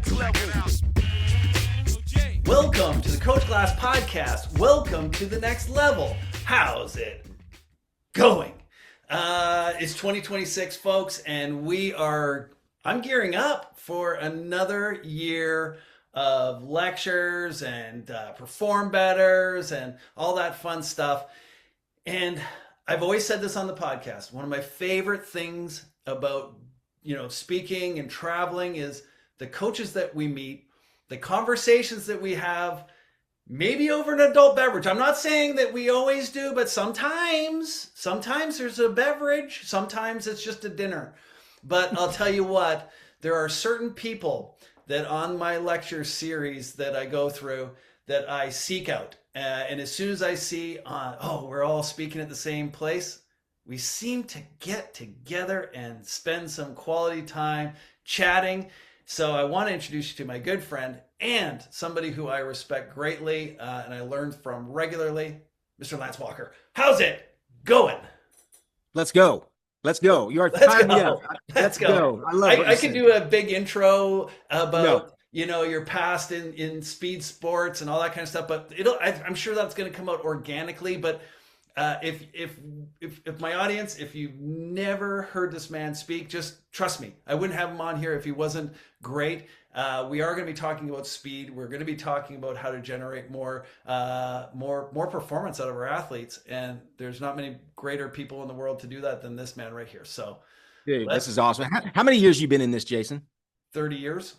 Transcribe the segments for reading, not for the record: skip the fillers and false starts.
next level. Welcome to the Coach Glass Podcast. Welcome to the next level. How's it going? It's 2026, folks, and I'm gearing up for another year of lectures and perform betters and all that fun stuff. And I've always said this on the podcast. One of my favorite things about, speaking and traveling is the coaches that we meet, the conversations that we have, maybe over an adult beverage. I'm not saying that we always do, but sometimes there's a beverage. Sometimes it's just a dinner. But I'll tell you what, there are certain people that on my lecture series that I go through that I seek out. And as soon as I see, we're all speaking at the same place, we seem to get together and spend some quality time chatting. So I want to introduce you to my good friend and somebody who I respect greatly and I learn from regularly, Mr. Lance Walker. How's it going? Let's go. Let's go. You are Let's go. Let's go. I love it. I can do a big intro about your past in speed sports and all that kind of stuff, but I'm sure that's going to come out organically. But if my audience, if you've never heard this man speak, just trust me, I wouldn't have him on here if he wasn't great. We are going to be talking about speed. We're going to be talking about how to generate more performance out of our athletes. And there's not many greater people in the world to do that than this man right here. So dude, this is awesome. How many years you been in this, Jason? 30 years.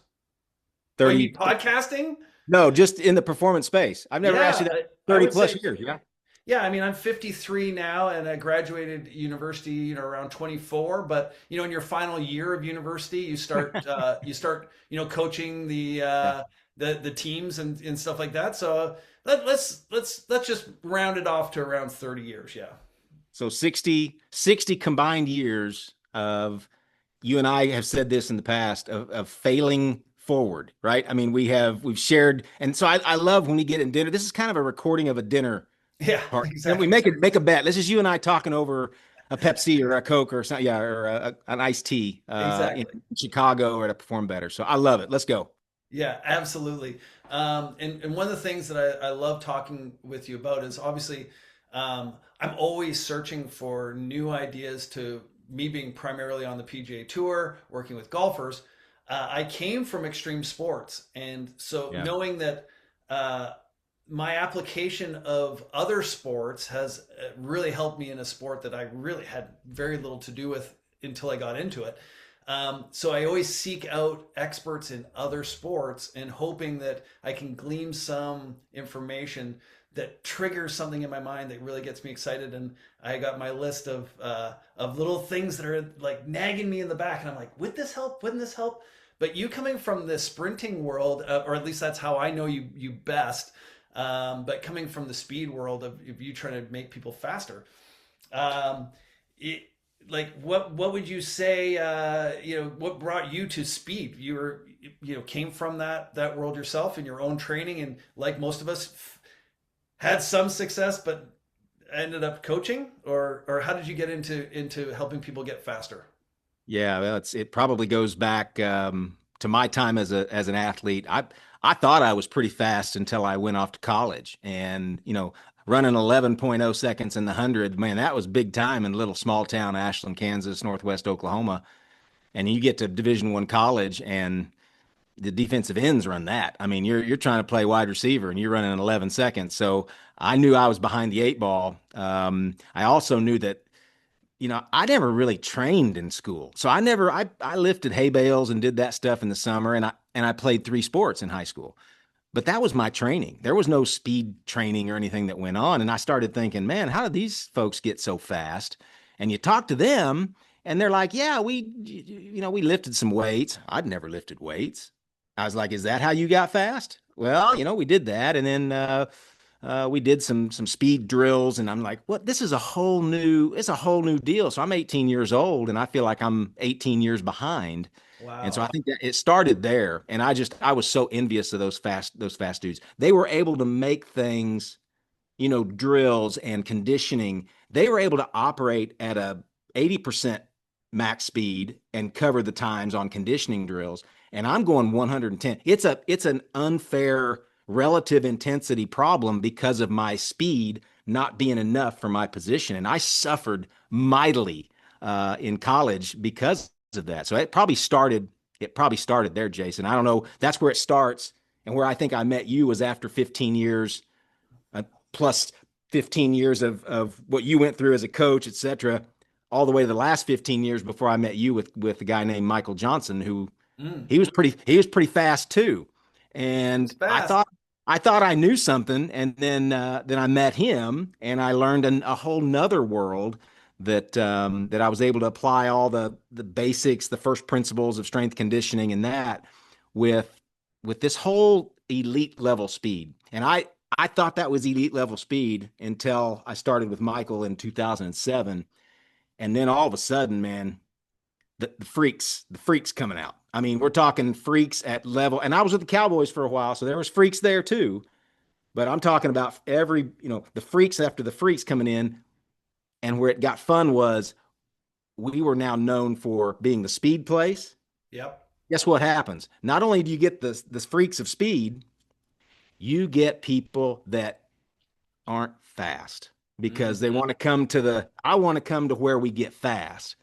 30 podcasting? No, just in the performance space. I've never asked you that. 30 plus years. Yeah. Yeah, I mean, I'm 53 now, and I graduated university, around 24. But in your final year of university, you start coaching the teams and stuff like that. So let's just round it off to around 30 years. Yeah. So 60 combined years of, you and I have said this in the past, of failing forward, right? I mean, we've shared, and so I love when we get in dinner. This is kind of a recording of a dinner. Yeah, exactly. And we make a bet. This is you and I talking over a Pepsi or a Coke or something, or an iced tea in Chicago or to perform better. So I love it. Let's go. Yeah, absolutely. And one of the things that I love talking with you about is obviously I'm always searching for new ideas. To me, being primarily on the PGA Tour, working with golfers, I came from extreme sports, and so knowing that my application of other sports has really helped me in a sport that I really had very little to do with until I got into it. So I always seek out experts in other sports and hoping that I can glean some information that triggers something in my mind that really gets me excited. And I got my list of little things that are like nagging me in the back. And I'm like, would this help? Wouldn't this help? But you coming from the sprinting world, or at least that's how I know you best. But coming from the speed world of you trying to make people faster, what would you say? What brought you to speed? You came from that world yourself in your own training, and like most of us, had some success, but ended up coaching, or how did you get into helping people get faster? Yeah, well, it probably goes back to my time as an athlete. I thought I was pretty fast until I went off to college, and running 11.0 seconds in the 100, man, that was big time in little small town Ashland, Kansas, Northwest Oklahoma. And you get to Division I college, and the defensive ends run that. I mean, you're trying to play wide receiver, and you're running in 11 seconds. So I knew I was behind the 8 ball. I also knew that I never really trained in school. So I lifted hay bales and did that stuff in the summer, and I played 3 sports in high school. But that was my training. There was no speed training or anything that went on. And I started thinking, man, how did these folks get so fast? And you talk to them and they're like, yeah, we lifted some weights. I'd never lifted weights. I was like, is that how you got fast? Well, we did that. And then we did some speed drills, and I'm like, what? This is a whole new deal. So I'm 18 years old, and I feel like I'm 18 years behind. Wow. And so I think that it started there. And I was so envious of those fast dudes. They were able to make things, drills and conditioning. They were able to operate at a 80% max speed and cover the times on conditioning drills, and I'm going 110. It's an unfair relative intensity problem because of my speed not being enough for my position, and I suffered mightily in college because of that. So it probably started. It probably started there, Jason. I don't know. That's where it starts, and where I think I met you was after 15 years, plus 15 years of what you went through as a coach, et cetera, all the way to the last 15 years before I met you with a guy named Michael Johnson, who he was pretty fast too. He's And fast. I thought I knew something, and then I met him, and I learned a whole nother world that I was able to apply all the basics, the first principles of strength conditioning, and that with this whole elite level speed. And I thought that was elite level speed until I started with Michael in 2007, and then all of a sudden, man, the freaks coming out. I mean, we're talking freaks at level, and I was with the Cowboys for a while, so there was freaks there too. But I'm talking about the freaks after the freaks coming in, and where it got fun was we were now known for being the speed place. Yep. Guess what happens? Not only do you get the freaks of speed, you get people that aren't fast because they want to come to I want to come to where we get fast.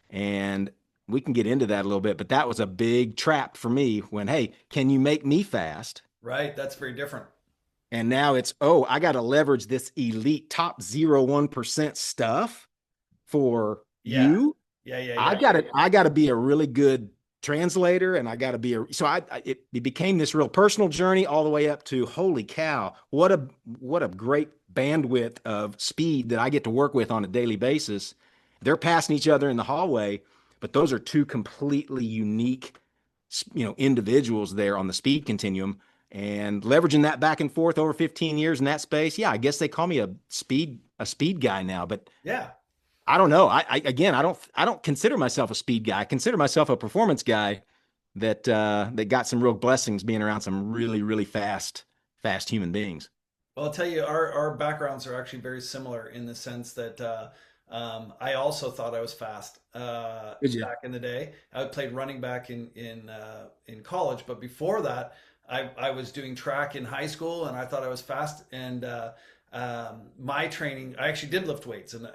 And we can get into that a little bit, but that was a big trap for me when, hey, can you make me fast? Right. That's very different. And now it's, oh, I got to leverage this elite top 0.1% stuff for Yeah. you. I got to be a really good translator, and I got to be it became this real personal journey all the way up to, holy cow, what a great bandwidth of speed that I get to work with on a daily basis. They're passing each other in the hallway, but those are two completely unique, individuals there on the speed continuum, and leveraging that back and forth over 15 years in that space. Yeah, I guess they call me a speed guy now, but Yeah. I don't know. Again, I don't consider myself a speed guy. I consider myself a performance guy that got some real blessings being around some really, really fast human beings. Well, I'll tell you, our backgrounds are actually very similar in the sense that I also thought I was fast Did you? back in the day. I played running back in college, but before that, I was doing track in high school, and I thought I was fast. And my training, I actually did lift weights, and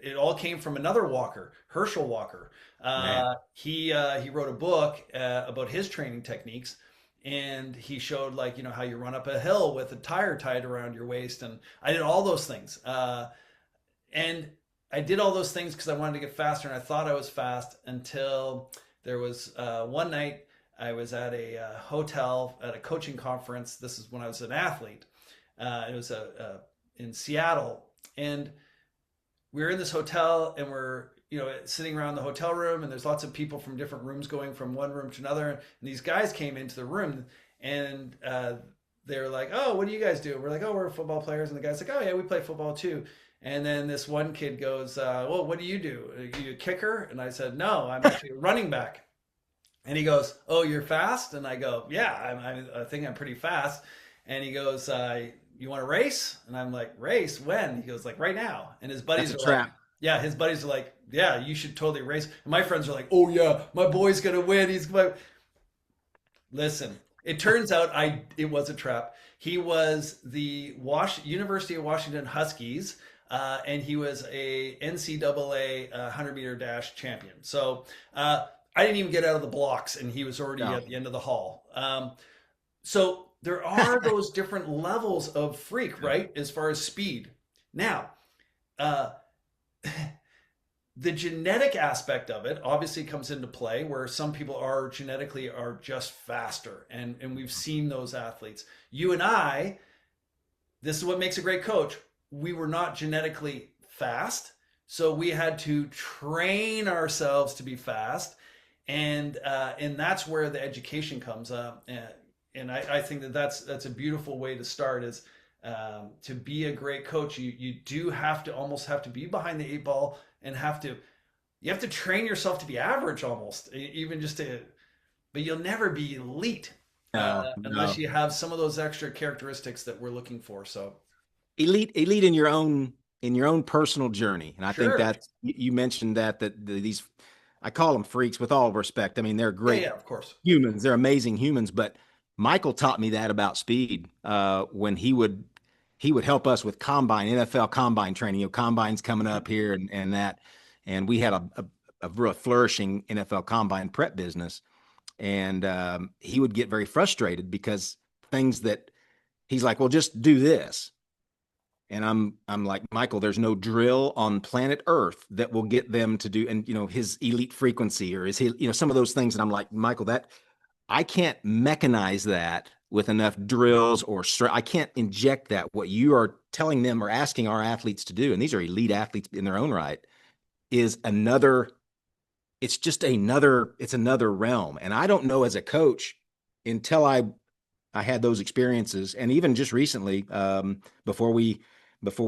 it all came from another walker, Herschel Walker. Man. He wrote a book about his training techniques, and he showed, like, how you run up a hill with a tire tied around your waist, and I did all those things. And I did all those things because I wanted to get faster, and I thought I was fast until there was one night I was at a hotel at a coaching conference. This is when I was an athlete. It was in Seattle, and we were in this hotel, and we're sitting around the hotel room, and there's lots of people from different rooms going from one room to another, and these guys came into the room, and they were like, "Oh, what do you guys do?" We're like, "Oh, we're football players," and the guy's like, "Oh yeah, we play football too." And then this one kid goes, "Well, what do you do? Are you a kicker?" And I said, "No, I'm actually a running back." And he goes, "Oh, you're fast?" And I go, "Yeah, I think I'm pretty fast." And he goes, "You want to race?" And I'm like, "Race? When?" He goes, "Like right now." And his buddies That's a are like, trap. "Yeah," his buddies are like, "Yeah, you should totally race." And my friends are like, "Oh yeah, my boy's gonna win. He's gonna..." Listen, it turns out it was a trap. He was the University of Washington Huskies, and he was a NCAA 100-meter dash champion. So I didn't even get out of the blocks, and he was already No. at the end of the hall. So there are those different levels of freak, right, as far as speed. Now, uh, the genetic aspect of it obviously comes into play, where some people are genetically are just faster, and we've seen those athletes. You and I, this is what makes a great coach. We were not genetically fast, so we had to train ourselves to be fast, and that's where the education comes up. And I think that's a beautiful way to start, is to be a great coach. You do have to almost have to be behind the eight ball, and you have to train yourself to be average, almost, even just to, but you'll never be elite No, unless no. you have some of those extra characteristics that we're looking for. So Elite in your own personal journey. And I think sure. that you mentioned that these I call them freaks with all respect. I mean, they're Yeah, great yeah, of course. humans. They're amazing humans. But Michael taught me that about speed when he would help us with combine, NFL combine training. Combines coming up here and that, and we had a real flourishing NFL combine prep business, and he would get very frustrated because things that he's like, well, just do this. And I'm like, Michael, there's no drill on planet Earth that will get them to do, and his elite frequency or some of those things. And I'm like, Michael, that I can't mechanize that with enough drills I can't inject that. What you are telling them or asking our athletes to do, and these are elite athletes in their own right, is it's another realm. And I don't know as a coach until I had those experiences. And even just recently, before we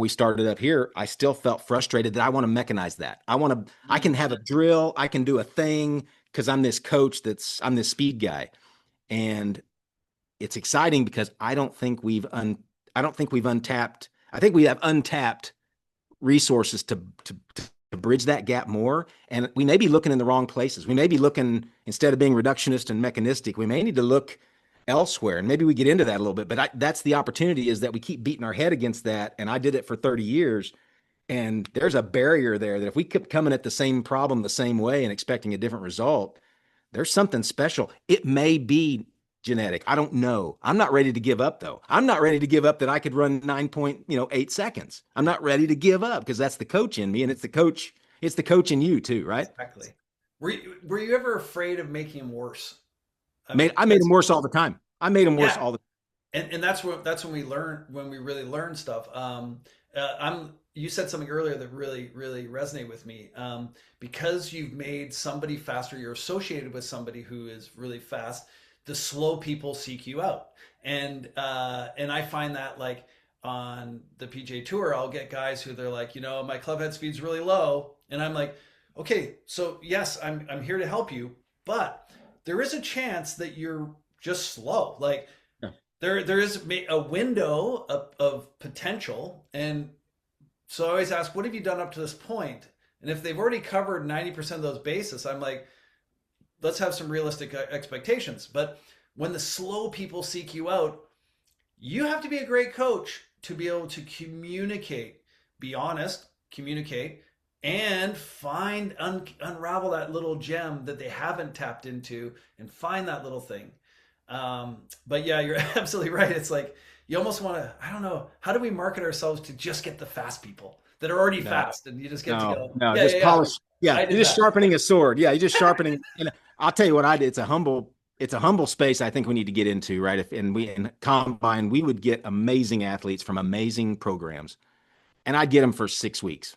started up here, I still felt frustrated that I want to mechanize that. I can have a drill, I can do a thing because I'm this coach I'm this speed guy. And it's exciting because I don't think we've untapped. I think we have untapped resources to bridge that gap more. And we may be looking in the wrong places. We may be looking, instead of being reductionist and mechanistic, we may need to look elsewhere. And maybe we get into that a little bit, but that's the opportunity, is that we keep beating our head against that. And I did it for 30 years. And there's a barrier there that if we keep coming at the same problem the same way and expecting a different result, there's something special. It may be genetic. I don't know. I'm not ready to give up, though. I'm not ready to give up that I could run 9.8 seconds. I'm not ready to give up because that's the coach in me, and it's the coach in you too, right? Exactly. Were you ever afraid of making him worse? I made him worse all the time. I made him worse Yeah, all the and that's when we really learn stuff. You said something earlier that really resonated with me. Because you've made somebody faster, you're associated with somebody who is really fast. The slow people seek you out, and I find that, like, on the PGA Tour, I'll get guys who they're like, my club head speed's really low, and I'm like, okay, so yes, I'm here to help you, but there is a chance that you're just slow. Like, Yeah. there is a window of potential, and so I always ask, what have you done up to this point? And if they've already covered 90% of those bases, I'm like, let's have some realistic expectations. But when the slow people seek you out, you have to be a great coach to be able to communicate, be honest, communicate, and unravel that little gem that they haven't tapped into, and find that little thing. But yeah, you're absolutely right. It's like, you almost want to, I don't know, how do we market ourselves to just get the fast people that are already No, fast, and you just get to go, no, yeah, just yeah, yeah, polish. Yeah, I you're did just that. sharpening a sword. Yeah, you're just sharpening. And I'll tell you what I did. It's a humble space I think we need to get into, right? If and we in combine, we would get amazing athletes from amazing programs, and I'd get them for 6 weeks.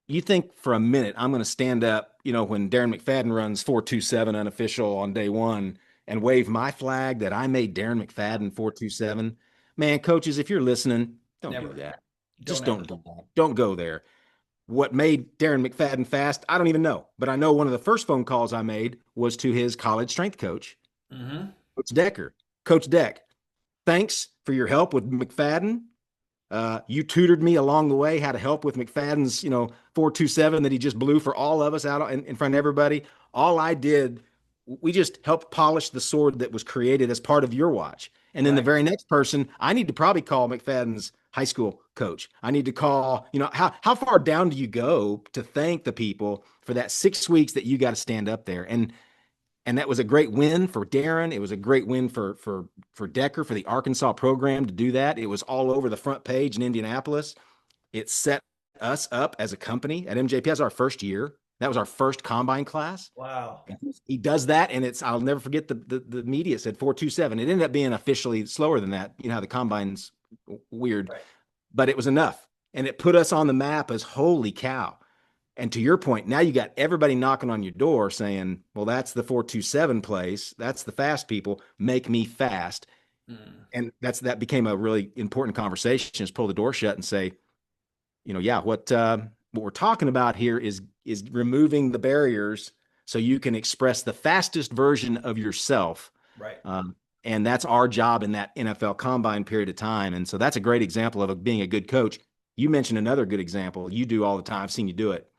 You think for a minute I'm going to stand up, when Darren McFadden runs 4.27 unofficial on day one, and wave my flag that I made Darren McFadden 4.27? Man, coaches, if you're listening, don't do Never. that. Don't Just ever. don't do that. Don't go there. What made Darren McFadden fast, I don't even know. But I know one of the first phone calls I made was to his college strength coach, Mm-hmm. Coach Decker. Coach Deck, thanks for your help with McFadden. You tutored me along the way how to help with McFadden's, 4.27 that he just blew for all of us out in front of everybody. All I did, we just helped polish the sword that was created as part of your watch. And then the Right. very next person, I need to probably call McFadden's high school coach. I need to call, how far down do you go to thank the people for that 6 weeks that you got to stand up there? And that was a great win for Darren. It was a great win for Decker, for the Arkansas program to do that. It was all over the front page in Indianapolis. It set us up as a company at MJP. As our first year. That was our first combine class. Wow. He does that, and I'll never forget the media said 4.27. It ended up being officially slower than that. You know how the combine's weird, Right. but it was enough. And it put us on the map as holy cow. And to your point, now you got everybody knocking on your door saying, well, that's the 4.27 place. That's the fast people. Make me fast. Mm. And that became a really important conversation, is pull the door shut and say, yeah, what we're talking about here is removing the barriers so you can express the fastest version of yourself. Right. And that's our job in that NFL combine period of time. And so that's a great example of being a good coach. You mentioned another good example you do all the time. I've seen you do it.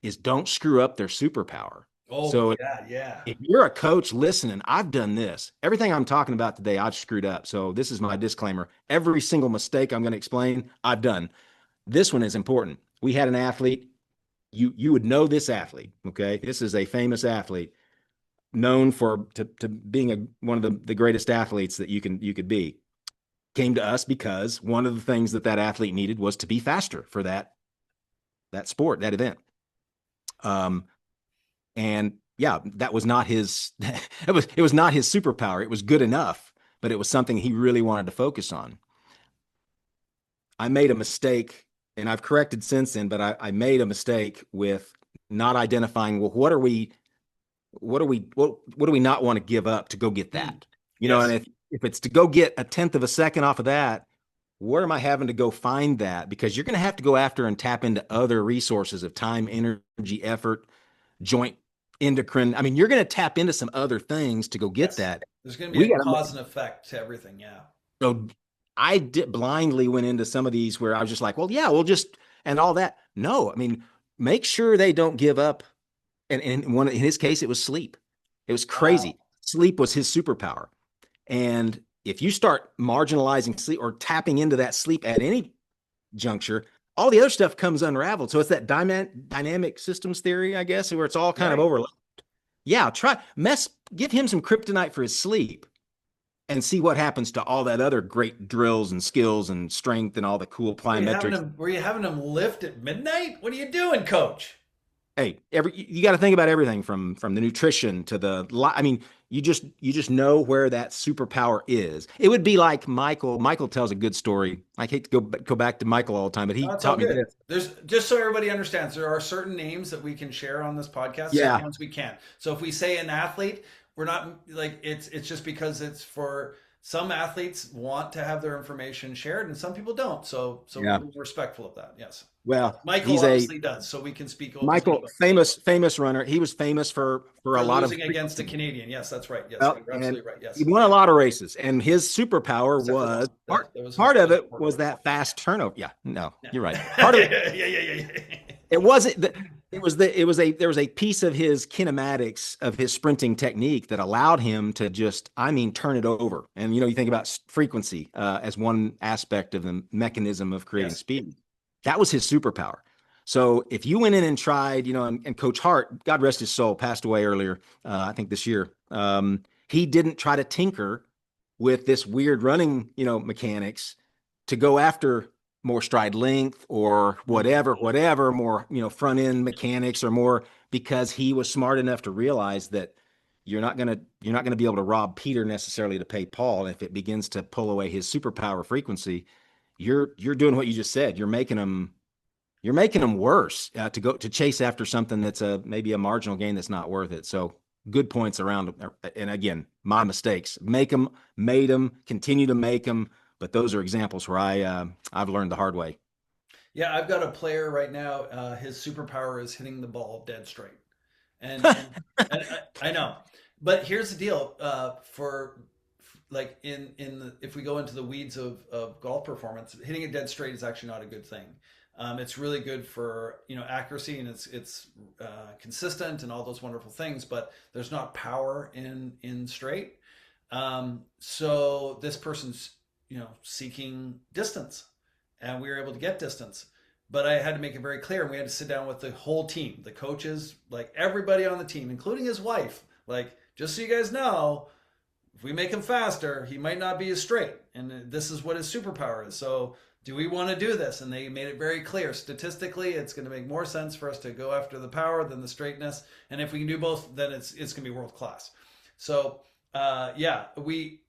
is don't screw up their superpower. Oh, So yeah, yeah. if you're a coach listening, I've done this. Everything I'm talking about today, I've screwed up. So this is my disclaimer. Every single mistake I'm going to explain, I've done. This one is important. We had an athlete. You would know this athlete. Okay, this is a famous athlete known for to being one of the greatest athletes that you could be. Came to us because one of the things that athlete needed was to be faster for that sport, that event. And yeah, that was not his it was not his superpower. It was good enough, but it was something he really wanted to focus on. I made a mistake, and I've corrected since then, but I made a mistake with not identifying, well, what do we not want to give up to go get that? You know, Yes. and if it's to go get a tenth of a second off of that, where am I having to go find that? Because you're going to have to go after and tap into other resources of time, energy, effort, joint, endocrine. I mean, you're going to tap into some other things to go get Yes. that. There's going to be We a got to cause and effect to everything. Yeah. so I blindly went into some of these where I was just like, well, yeah, we'll just and all that. No, I mean, make sure they don't give up. And in his case, it was sleep. It was Wow. crazy. Sleep was his superpower. And if you start marginalizing sleep or tapping into that sleep at any juncture, all the other stuff comes unraveled. So it's that dynamic systems theory, I guess, where it's all kind of Right. overlapped. Yeah, give him some kryptonite for his sleep and see what happens to all that other great drills and skills and strength and all the cool plyometrics. Were you having them lift at midnight? What are you doing, coach? Hey, you got to think about everything from the nutrition to I mean, you just know where that superpower is. It would be like Michael. Michael tells a good story. I hate to go back to Michael all the time, but he That's all taught me good. this. There's just so everybody understands, there are certain names that we can share on this podcast, certain Yeah, ones we can't. So if we say an athlete, we're not like it's just because it's for some athletes want to have their information shared and some people don't. So yeah. we're respectful of that. Yes. Well, Michael he's a obviously does, so we can speak Michael, about famous runner. He was famous for a for lot of losing against the Canadian. Yes, that's right. Yes, well, you're and absolutely right. he Yes. won a lot of races, and his superpower Except for was one. That was his part of best it sport was one. that fast turnover. Yeah, no, Yeah. you're right. Part of it, Yeah. it wasn't that it was a there was a piece of his kinematics of his sprinting technique that allowed him to just, I mean, turn it over. And you think about frequency as one aspect of the mechanism of creating Yes. speed. That was his superpower. So if you went in and tried, and Coach Hart, God rest his soul, passed away earlier, I think this year. He didn't try to tinker with this weird running, mechanics to go after more stride length or whatever, more, front end mechanics or more, because he was smart enough to realize that you're not gonna be able to rob Peter necessarily to pay Paul. And if it begins to pull away his superpower frequency, you're doing what you just said. You're making them worse to go to chase after something that's maybe a marginal gain that's not worth it. So good points around. And again, my mistakes. Made them, continue to make them. But those are examples where I've learned the hard way. Yeah, I've got a player right now. His superpower is hitting the ball dead straight, and I know. But here's the deal: for like if we go into the weeds of golf performance, hitting it dead straight is actually not a good thing. It's really good for accuracy and it's consistent and all those wonderful things, but there's not power in straight. So this person's seeking distance, and we were able to get distance. But I had to make it very clear, and we had to sit down with the whole team, the coaches, like everybody on the team, including his wife. Like, just so you guys know, if we make him faster, he might not be as straight, and this is what his superpower is. So, do we want to do this? And they made it very clear. Statistically, it's going to make more sense for us to go after the power than the straightness. And if we can do both, then it's going to be world class. So, yeah, we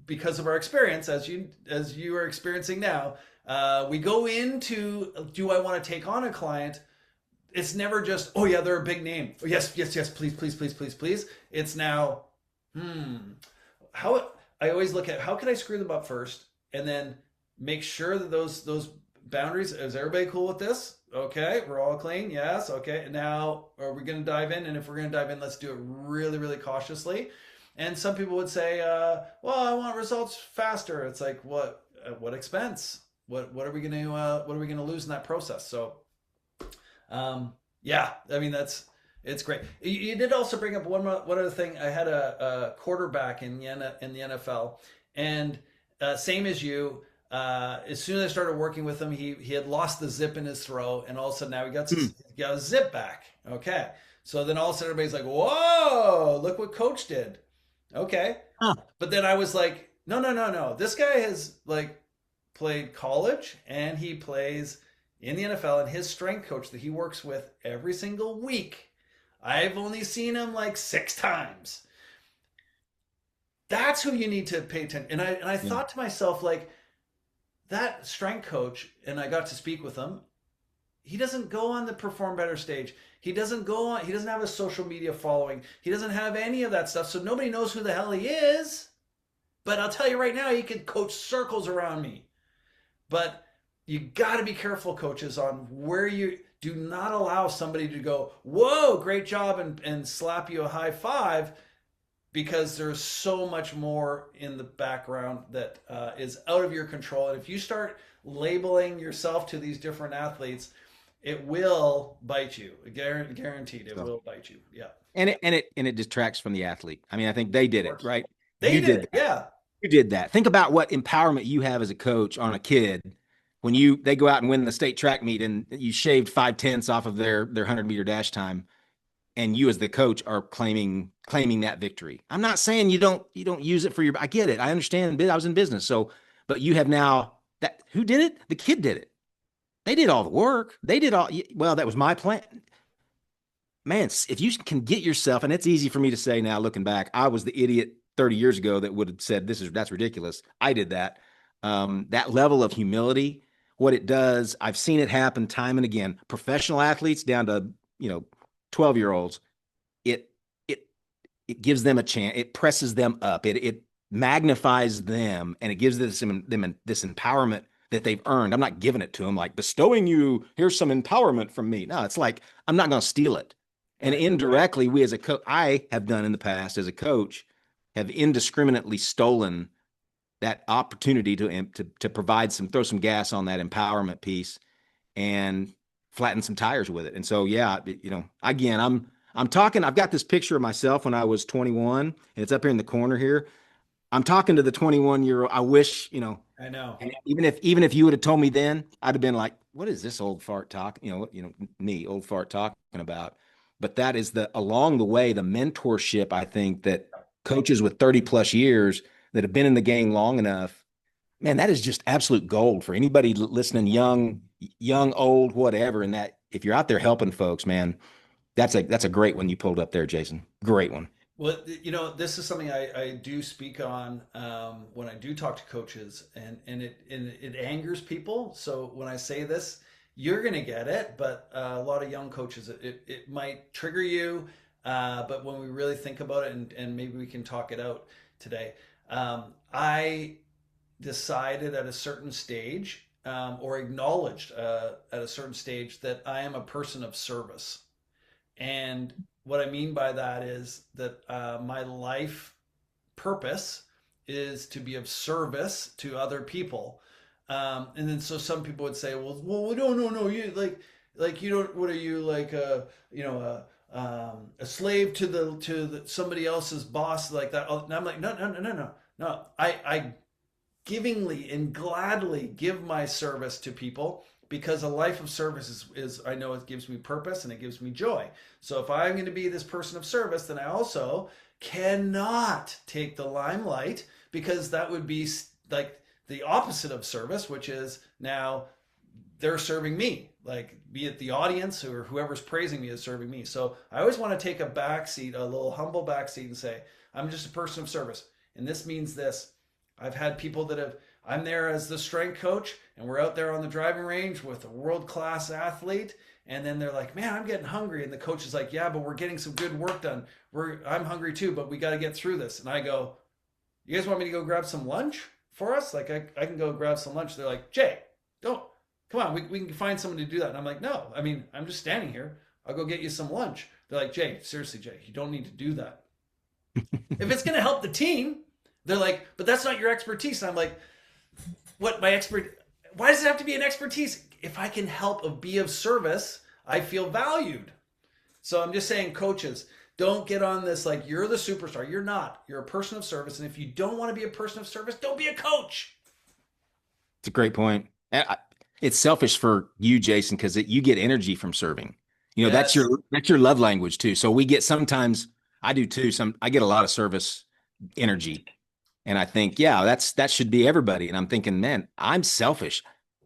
because of our experience, as you are experiencing now, we go into, do I want to take on a client? It's never just, oh yeah, they're a big name. Oh, yes, please, please, please, please, please. It's now, how I always look at how can I screw them up first, and then make sure that those boundaries. Is everybody cool with this? Okay, we're all clean. Yes. Okay. Now, are we going to dive in? And if we're going to dive in, let's do it really, really cautiously. And some people would say, "Well, I want results faster." It's like, what? At what expense? What are we going to lose in that process? So, Yeah, I mean it's great. You did also bring up one other thing. I had a quarterback in the NFL, and same as you. As soon as I started working with him, he had lost the zip in his throw, and all of a sudden now Hmm. he got a zip back. Okay, so then all of a sudden everybody's like, "Whoa, look what Coach did." Okay, Huh. but then I was like, "No, no, no, no. This guy has like played college and he plays in the NFL, and his strength coach that he works with every single week, I've only seen him like 6 times. That's who you need to pay attention." And I Yeah. thought to myself, like, that strength coach, and I got to speak with him. He doesn't go on the Perform Better stage. He doesn't go on. He doesn't have a social media following. He doesn't have any of that stuff. So nobody knows who the hell he is. But I'll tell you right now, he could coach circles around me. But you got to be careful, coaches, on where you do not allow somebody to go, "Whoa, great job," and slap you a high five, because there's so much more in the background that is out of your control. And if you start labeling yourself to these different athletes, it will bite you. Guaranteed, it So, will bite you. Yeah, of and it detracts from the athlete. I mean, I think they did it, course. right? They You did did it. that. Yeah. You did that. Think about what empowerment you have as a coach on a kid when they go out and win the state track meet and you shaved 5/10 off of their 100-meter dash time, and you as the coach are claiming that victory. I'm not saying you don't use it for your. I get it. I understand. I was in business, so but you have now that who did it? The kid did it. They did all the work. They did all. Well, that was my plan. Man, if you can get yourself, and it's easy for me to say now, looking back, I was the idiot 30 years ago that would have said that's ridiculous. I did that. That level of humility, what it does, I've seen it happen time and again. Professional athletes down to 12-year-olds, it it it gives them a chance. It presses them up. It magnifies them, and it gives them this empowerment that they've earned. I'm not giving it to them like bestowing you. Here's some empowerment from me. No, it's like I'm not going to steal it. And Right. indirectly, we as a coach, I have done in the past as a coach, have indiscriminately stolen that opportunity to provide throw some gas on that empowerment piece and flatten some tires with it. And so, yeah, again, I'm talking. I've got this picture of myself when I was 21, and it's up here in the corner here. I'm talking to the 21-year-old. I wish, I know. and even if you would have told me then, I'd have been like, "What is this old fart talk?" Me, old fart talking about. But that is along the way, the mentorship. I think that coaches with 30 plus years that have been in the game long enough, man, that is just absolute gold for anybody listening, young, old, whatever. And that if you're out there helping folks, man, that's a great one you pulled up there, Jason. Great one. Well, this is something I do speak on when I do talk to coaches, and it angers people. So when I say this, you're gonna get it, but a lot of young coaches, it might trigger you. But when we really think about it, and maybe we can talk it out today, I decided at a certain stage, or acknowledged at a certain stage, that I am a person of service. And what I mean by that is that my life purpose is to be of service to other people. And then so some people would say, well, no, no, no, you like you don't. What are you, like a slave to the somebody else's boss like that? And I'm like, no, no, no, no, no, no. I givingly and gladly give my service to people, because a life of service is I know it gives me purpose and it gives me joy. So if I'm going to be this person of service, then I also cannot take the limelight, because that would be like the opposite of service, which is now they're serving me, like, be it the audience or whoever's praising me is serving me. So I always want to take a backseat, a little humble backseat, and say, I'm just a person of service. And this means this. I've had people I'm there as the strength coach, and we're out there on the driving range with a world-class athlete, and then they're like, man, I'm getting hungry. And the coach is like, yeah, but we're getting some good work done. I'm hungry too, but we got to get through this. And I go, you guys want me to go grab some lunch for us? Like, I can go grab some lunch. They're like, Jay, don't, come on, we can find someone to do that. And I'm like, no, I mean, I'm just standing here. I'll go get you some lunch. They're like, Jay, seriously, Jay, you don't need to do that. If it's going to help the team, they're like, but that's not your expertise. And I'm like, what, my expert? Why does it have to be an expertise? If I can help be of service, I feel valued. So I'm just saying, coaches, don't get on this like you're the superstar. You're not. You're a person of service. And if you don't want to be a person of service, don't be a coach. It's a great point. It's selfish for you, Jason, because you get energy from serving. You know, Yes. that's your love language too. So we get sometimes I do too. I get a lot of service energy. And I think, yeah, that should be everybody. And I'm thinking, man, I'm selfish.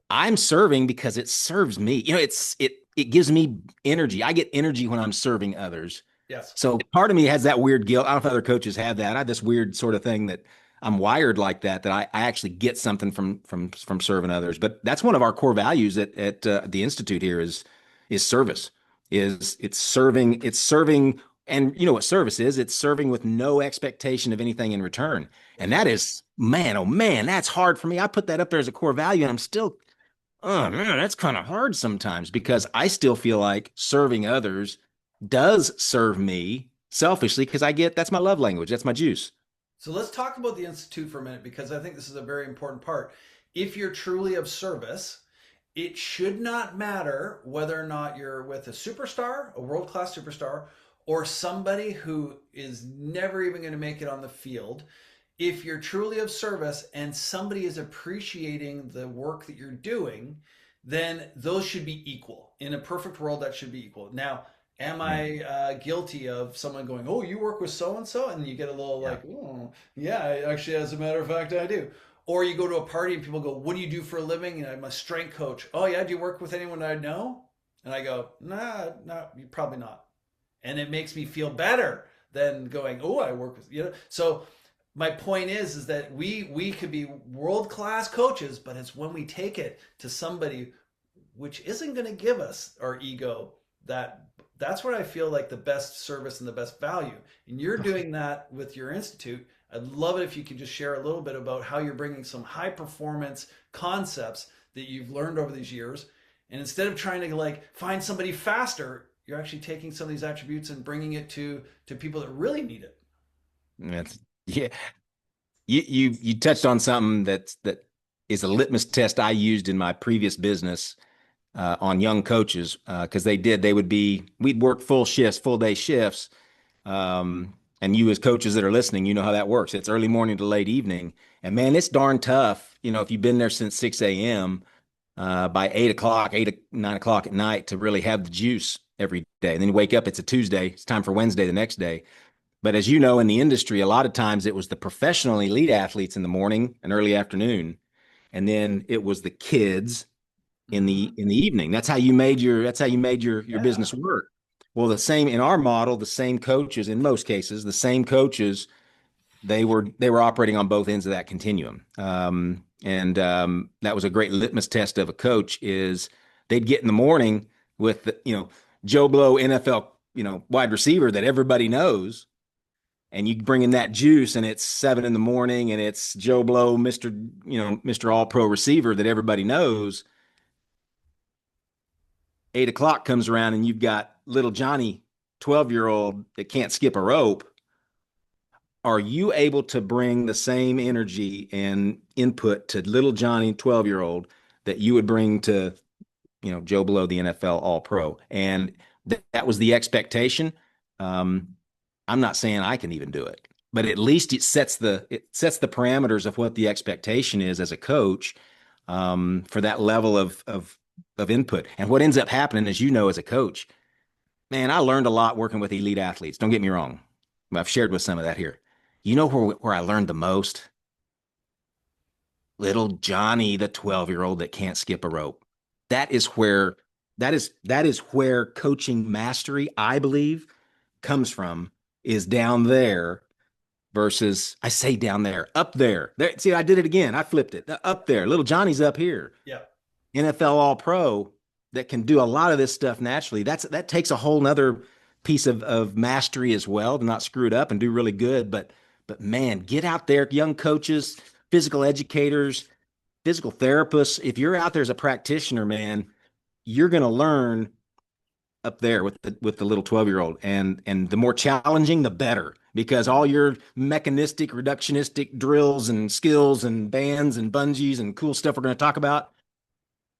I'm serving because it serves me. You know, it gives me energy. I get energy when I'm serving others. Yes. So part of me has that weird guilt. I don't know if other coaches have that. I have this weird sort of thing that I'm wired like that, that I actually get something from serving others. But that's one of our core values at the Institute here is service. It's serving, and you know what service is? It's serving with no expectation of anything in return. And that is, man, oh man, that's hard for me. I put that up there as a core value, and I'm still, oh man, that's kind of hard sometimes because I still feel like serving others does serve me selfishly because that's my love language. That's my juice. So let's talk about the Institute for a minute because I think this is a very important part. If you're truly of service, it should not matter whether or not you're with a superstar, a world class superstar, or somebody who is never even going to make it on the field. If you're truly of service and somebody is appreciating the work that you're doing, then those should be equal. In a perfect world, that should be equal. Now, am Yeah. I guilty of someone going, "Oh, you work with so and so," and you get a little Yeah. like, "Oh, yeah, actually, as a matter of fact, I do." Or you go to a party and people go, "What do you do for a living?" And I'm a strength coach. "Oh yeah, do you work with anyone I know?" And I go, "Nah, no, probably not." And it makes me feel better than going, "Oh, I work with you know." So my point is that we could be world class coaches, but it's when we take it to somebody which isn't going to give us our ego that that's where I feel like the best service and the best value. And you're doing that with your institute. I'd love it if you could just share a little bit about how you're bringing some high performance concepts that you've learned over these years. And instead of trying to like find somebody faster, you're actually taking some of these attributes and bringing it to people that really need it. That's yeah. You touched on something that is a litmus test I used in my previous business on young coaches because we'd work full shifts, full day shifts. And you as coaches that are listening, you know how that works. It's early morning to late evening. And man, it's darn tough. You know, if you've been there since 6 a.m., by 8 o'clock, 9 o'clock at night to really have the juice every day. And then you wake up, it's a Tuesday, it's time for Wednesday the next day. But as you know, in the industry, a lot of times it was the professional elite athletes in the morning and early afternoon. And then it was the kids in Mm-hmm. the evening. That's how you made your Yeah. business work. Well, the same in our model, the same coaches in most cases, the same coaches, they were operating on both ends of that continuum. And that was a great litmus test of a coach is they'd get in the morning with Joe Blow NFL, wide receiver that everybody knows, and you bring in that juice and it's 7 in the morning and it's Joe Blow, Mr. All Pro receiver that everybody knows. 8 o'clock comes around and you've got little Johnny, 12-year-old that can't skip a rope. Are you able to bring the same energy and input to little Johnny, 12-year-old, that you would bring to, Joe Blow, the NFL All Pro? And that was the expectation. Um, I'm not saying I can even do it, but at least it sets the parameters of what the expectation is as a coach for that level of input. And what ends up happening, as you know, as a coach, man, I learned a lot working with elite athletes. Don't get me wrong. I've shared with some of that here. You know where I learned the most? Little Johnny, the 12-year-old that can't skip a rope. That is where that is where coaching mastery, I believe, comes from, is down there versus I say down there, up there. There, see, I did it again. I flipped it. Up there. Little Johnny's up here. Yeah. NFL All Pro that can do a lot of this stuff naturally. That takes a whole nother piece of mastery as well to not screw it up and do really good. But man, get out there, young coaches, physical educators, physical therapists. If you're out there as a practitioner, man, you're going to learn up there with the little 12-year-old, and the more challenging the better, because all your mechanistic reductionistic drills and skills and bands and bungees and cool stuff we're going to talk about,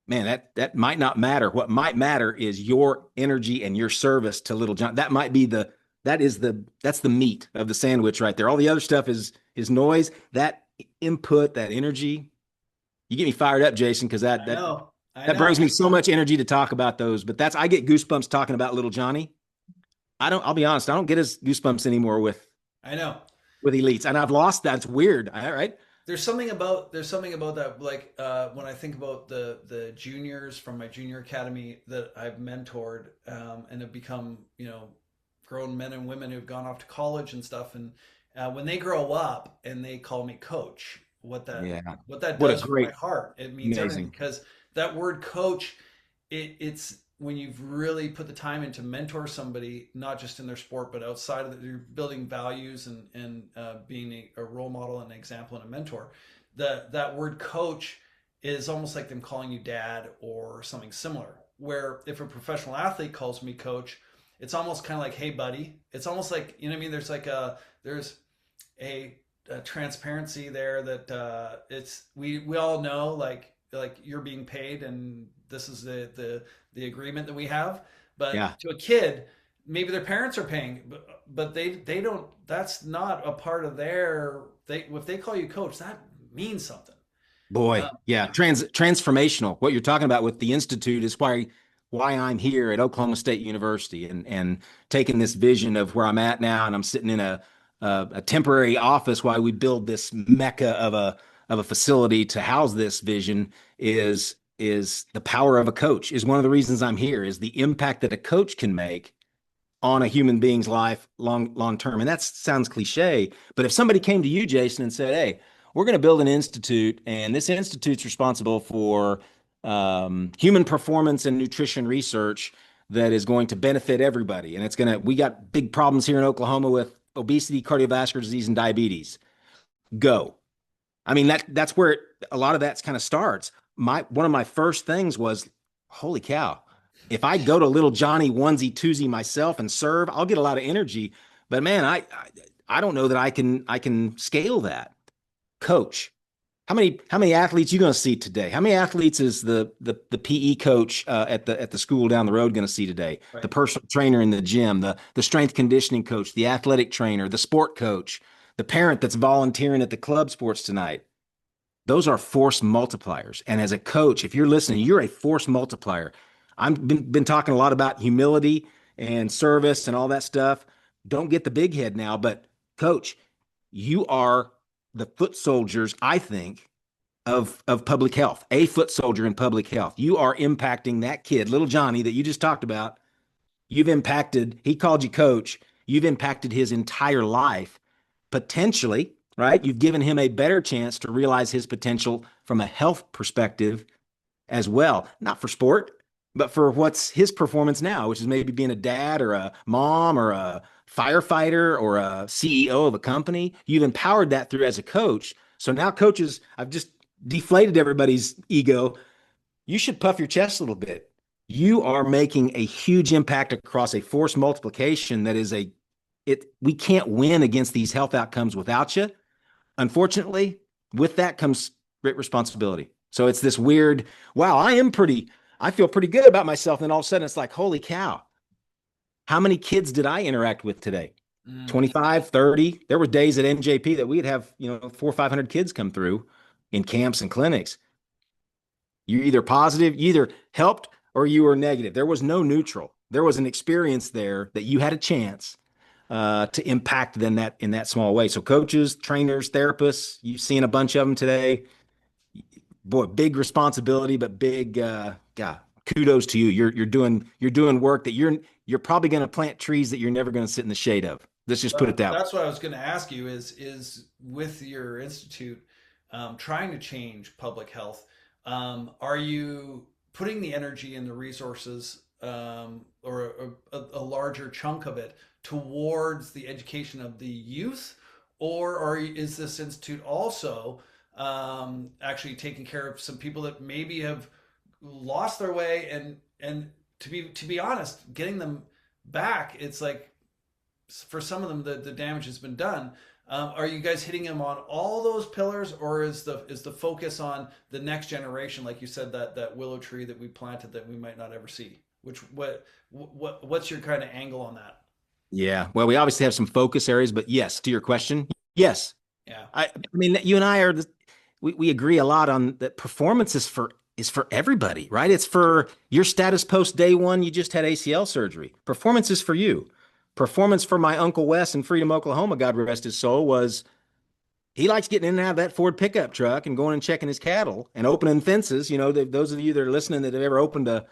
man, that might not matter. What might matter is your energy and your service to little John. That might be that's the meat of the sandwich right there. All the other stuff is noise. That input, that energy, you get me fired up, Jason, because I know. I that brings know. me so much energy to talk about those. But I get goosebumps talking about little Johnny. I'll be honest, I don't get as goosebumps anymore I know. with elites, and I've lost that. It's weird. All right. There's something about that, like when I think about the juniors from my junior academy that I've mentored, and have become, grown men and women who've gone off to college and stuff, and when they grow up and they call me coach, Yeah. what that What a does for my great, heart, it means everything, amazing. because that word coach, it's when you've really put the time in to mentor somebody, not just in their sport, but outside of it, you're building values and being a role model and an example and a mentor. That word coach is almost like them calling you dad or something similar. Where if a professional athlete calls me coach, it's almost kind of like, hey buddy. It's almost like, you know what I mean. There's a transparency there that it's we all know, like you're being paid and this is the agreement that we have. Yeah. But to a kid, maybe their parents are paying, but they don't. That's not a part of their. They if they call you coach, that means something. Boy, yeah, transformational. What you're talking about with the institute is why I'm here at Oklahoma State University and taking this vision of where I'm at now, and I'm sitting in a temporary office while we build this mecca of a facility to house this vision is the power of a coach is one of the reasons I'm here is the impact that a coach can make on a human being's life long term. And that sounds cliche, but if somebody came to you, Jason, and said, "Hey, we're going to build an institute, and this institute's responsible for human performance and nutrition research that is going to benefit everybody, and we got big problems here in Oklahoma with obesity, cardiovascular disease, and diabetes. Go." I mean, that's where a lot of that's kind of starts. One of my first things was, holy cow. If I go to little Johnny onesie twosie myself and serve, I'll get a lot of energy. But man, I don't know that I can scale that. Coach, how many athletes you going to see today? How many athletes is the PE coach at the school down the road going to see today? The Right. personal trainer in the gym, the strength conditioning coach, the athletic trainer, the sport coach, the parent that's volunteering at the club sports tonight. Those are force multipliers. And as a coach, if you're listening, you're a force multiplier. I've been talking a lot about humility and service and all that stuff. Don't get the big head now, but coach, you are the foot soldiers, I think, of public health, a foot soldier in public health. You are impacting that kid, little Johnny, that you just talked about. He called you coach. You've impacted his entire life, potentially, right? You've given him a better chance to realize his potential from a health perspective as well. Not for sport, but for what's his performance now, which is maybe being a dad or a mom or a firefighter or a CEO of a company. You've empowered that through as a coach. So now coaches, I've just deflated everybody's ego. You should puff your chest a little bit. You are making a huge impact across a force multiplication that is we can't win against these health outcomes without you. Unfortunately, with that comes great responsibility. So it's this weird, wow, I feel pretty good about myself. And all of a sudden it's like, holy cow, how many kids did I interact with today? Mm. 25, 30. There were days at NJP that we'd have, 400 or 500 kids come through in camps and clinics. You're either positive, you either helped or you were negative. There was no neutral. There was an experience there that you had a chance to impact them in that small way. So coaches, trainers, therapists, you've seen a bunch of them today. Boy, big responsibility, but big God, kudos to you. You're doing work that you're probably going to plant trees that you're never going to sit in the shade of. Let's just put it that way. That's what I was going to ask you is with your institute, trying to change public health. Are you putting the energy and the resources, or a larger chunk of it towards the education of the youth, or is this institute also actually taking care of some people that maybe have lost their way, and to be honest, getting them back, it's like for some of them the damage has been done. Are you guys hitting them on all those pillars, or is the focus on the next generation, like you said, that willow tree that we planted that we might not ever see? What's your kind of angle on that? Yeah. Well, we obviously have some focus areas, but yes, to your question, yes. Yeah. I mean, you and I are we agree a lot on that performance is for everybody, right? It's for your status post day one, you just had ACL surgery. Performance is for you. Performance for my Uncle Wes in Freedom, Oklahoma, God rest his soul, was he likes getting in and out of that Ford pickup truck and going and checking his cattle and opening fences. You know, those of you that are listening that have ever opened a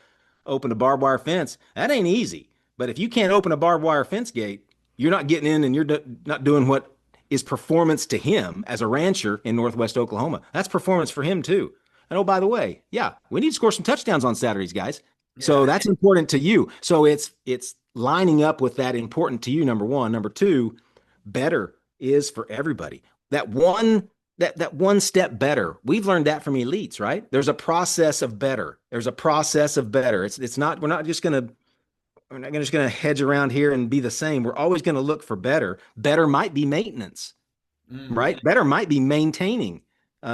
barbed wire fence, that ain't easy. But if you can't open a barbed wire fence gate, you're not getting in and you're not doing what is performance to him as a rancher in Northwest Oklahoma. That's performance for him too. And oh, by the way, yeah, we need to score some touchdowns on Saturdays, guys. So Yeah. that's important to you. So it's lining up with that important to you, number one. Number two, better is for everybody. That one step better. We've learned that from elites, right? There's a process of better. There's a process of better. It's not we're not just gonna hedge around here and be the same. We're always gonna look for better. Better might be maintenance, Mm. right? Better might be maintaining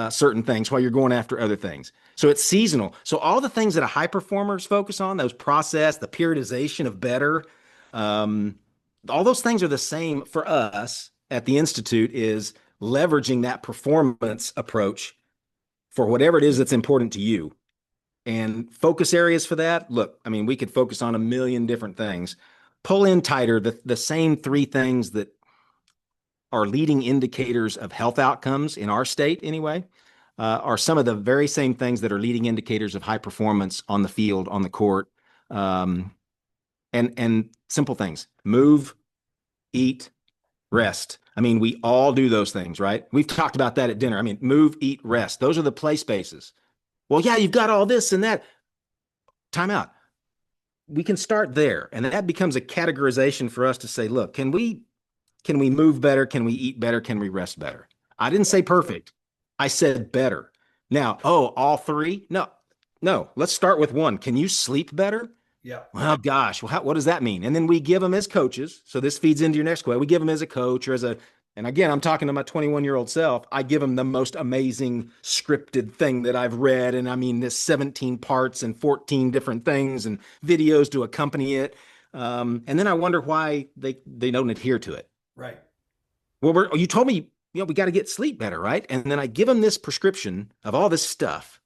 certain things while you're going after other things. So it's seasonal. So all the things that a high performers focus on, those process, the periodization of better, um, all those things are the same for us at the Institute, is leveraging that performance approach for whatever it is that's important to you. And focus areas for that, look, I mean, we could focus on a million different things. Pull in tighter, the same three things that are leading indicators of health outcomes in our state anyway, are some of the very same things that are leading indicators of high performance on the field, on the court. And simple things: move, eat, rest. I mean, we all do those things, right? We've talked about that at dinner. I mean, move, eat, rest. Those are the play spaces. Well, yeah, you've got all this and that. Time out. We can start there. And that becomes a categorization for us to say, look, can we move better? Can we eat better? Can we rest better? I didn't say perfect. I said better. Now, oh, all three? No, no. Let's start with one. Can you sleep better? Yeah. Well, gosh, well, what does that mean? And then we give them as coaches. So this feeds into your next question. We give them as a coach or and again, I'm talking to my 21-year-old self. I give them the most amazing scripted thing that I've read. And I mean, this 17 parts and 14 different things and videos to accompany it. And then I wonder why they don't adhere to it. Right. Well, you told me, we got to get sleep better, right? And then I give them this prescription of all this stuff.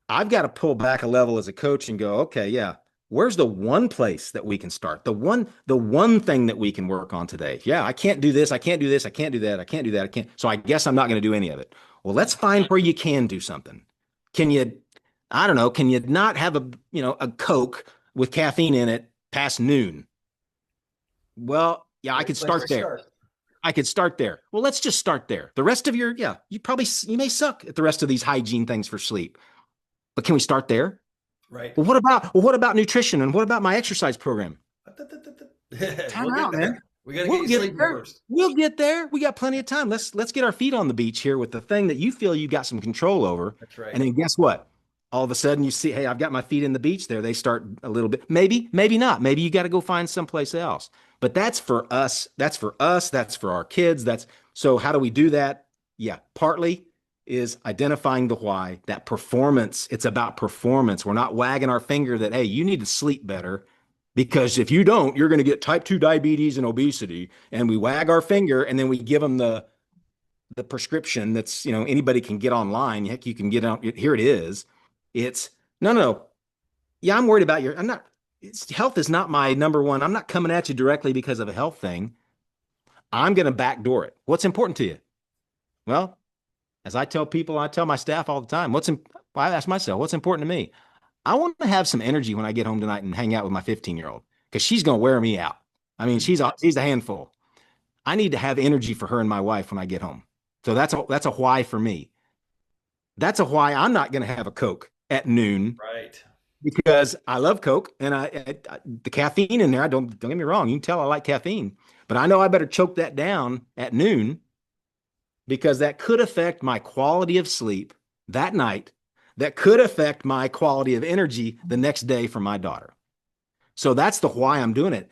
I've got to pull back a level as a coach and go, okay, yeah, where's the one place that we can start? The one thing that we can work on today. Yeah, I can't do this. I can't do this. I can't do that. I can't do that. I can't. So I guess I'm not going to do any of it. Well, let's find where you can do something. I don't know, can you not have a Coke with caffeine in it past noon? Well, yeah, I could start there. I could start there. Well, let's just start there. The rest of you may suck at the rest of these hygiene things for sleep, but can we start there? Right. Well, what about nutrition and what about my exercise program? Time out, man. We got to get you sleep first. We'll get there. We got plenty of time. Let's get our feet on the beach here with the thing that you feel you got some control over. That's right. And then guess what? All of a sudden you see, hey, I've got my feet in the beach there. They start a little bit, maybe not. Maybe you got to go find someplace else. But that's for us. That's for us. That's for our kids. So how do we do that? Yeah, partly is identifying the why. That performance, it's about performance. We're not wagging our finger that, hey, you need to sleep better, because if you don't, you're going to get type 2 diabetes and obesity. And we wag our finger and then we give them the prescription that's, anybody can get online. Heck, you can get out. Here it is. It's no. Yeah, I'm worried about health is not my number one. I'm not coming at you directly because of a health thing. I'm going to backdoor it. What's important to you? Well, as I tell people, I tell my staff all the time, I ask myself, what's important to me? I want to have some energy when I get home tonight and hang out with my 15-year-old, because she's going to wear me out. I mean, she's a handful. I need to have energy for her and my wife when I get home. So that's a why for me. That's a why I'm not going to have a Coke at noon. Right. Because I love Coke and the caffeine in there. Don't get me wrong. You can tell I like caffeine, but I know I better choke that down at noon, because that could affect my quality of sleep that night. That could affect my quality of energy the next day for my daughter. So that's the why I'm doing it.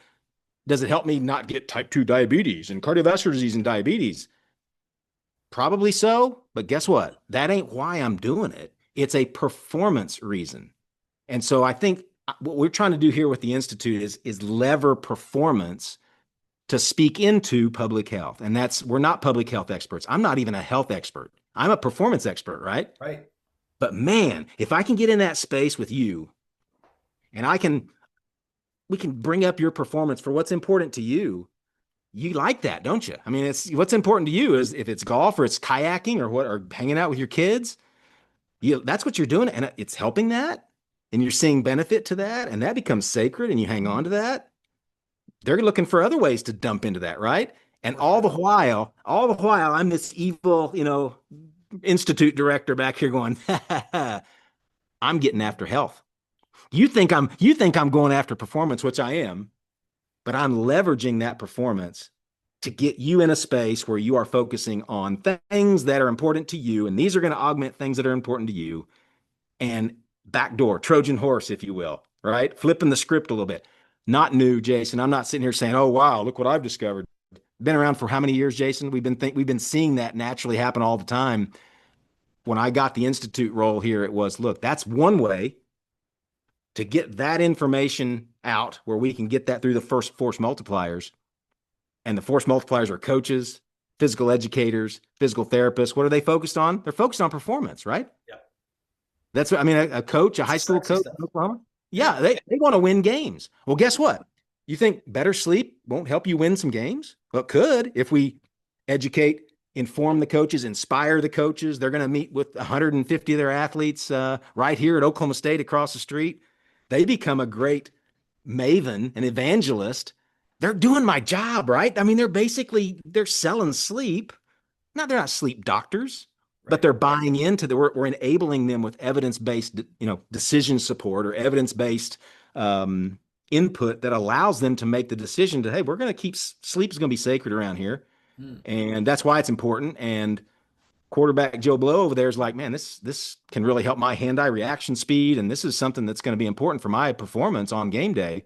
Does it help me not get type 2 diabetes and cardiovascular disease and diabetes? Probably so, but guess what? That ain't why I'm doing it. It's a performance reason. And so I think what we're trying to do here with the Institute is lever performance to speak into public health. And that's, we're not public health experts. I'm not even a health expert. I'm a performance expert, right? Right. But man, if I can get in that space with you and we can bring up your performance for what's important to you. You like that, don't you? I mean, it's what's important to you is if it's golf or it's kayaking or what, or hanging out with your kids, that's what you're doing. And it's helping that. And you're seeing benefit to that. And that becomes sacred and you hang on to that. They're looking for other ways to dump into that, right? And all the while, I'm this evil, institute director back here going, I'm getting after health. You think I'm going after performance, which I am, but I'm leveraging that performance to get you in a space where you are focusing on things that are important to you. And these are going to augment things that are important to you. And backdoor, Trojan horse, if you will, right? Flipping the script a little bit. Not new, Jason. I'm not sitting here saying, oh, wow, look what I've discovered. Been around for how many years, Jason? We've been seeing that naturally happen all the time. When I got the Institute role here, it was, look, that's one way to get that information out where we can get that through the first force multipliers. And the force multipliers are coaches, physical educators, physical therapists. What are they focused on? They're focused on performance, right? Yeah. That's what I mean. A coach, a high school coach in Oklahoma. Yeah, they want to win games. Well, guess what? You think better sleep won't help you win some games? Well, it could if we educate, inform the coaches, inspire the coaches. They're going to meet with 150 of their athletes right here at Oklahoma State across the street. They become a great maven, an evangelist. They're doing my job, right? I mean, they're selling sleep. They're not sleep doctors, right, but they're buying into we're enabling them with evidence-based, decision support or evidence-based input that allows them to make the decision to, hey, we're going to keep sleep is going to be sacred around here. And that's why it's important. And quarterback Joe Blow over there is like, man, this can really help my hand-eye reaction speed. And this is something that's going to be important for my performance on game day.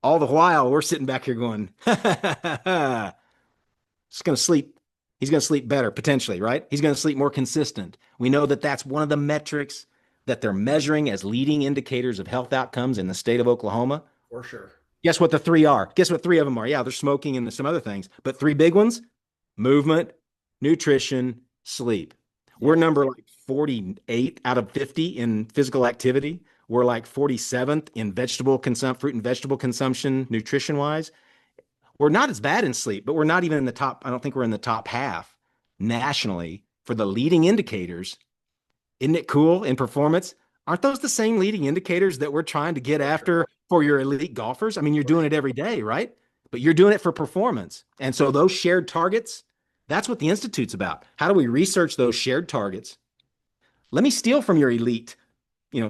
All the while we're sitting back here going, it's going to sleep. He's going to sleep better, potentially, right? He's going to sleep more consistent. We know that that's one of the metrics that they're measuring as leading indicators of health outcomes in the state of Oklahoma. For sure. Guess what the three are? Guess what three of them are? Yeah, they're smoking and some other things, but three big ones: movement, nutrition, sleep. We're number like 48 out of 50 in physical activity. We're like 47th in fruit and vegetable consumption, nutrition wise. We're not as bad in sleep, but we're not even in the top. I don't think we're in the top half nationally for the leading indicators. Isn't it cool in performance? Aren't those the same leading indicators that we're trying to get after for your elite golfers? I mean, you're doing it every day, right? But you're doing it for performance. And so those shared targets, that's what the Institute's about. How do we research those shared targets? Let me steal from your elite,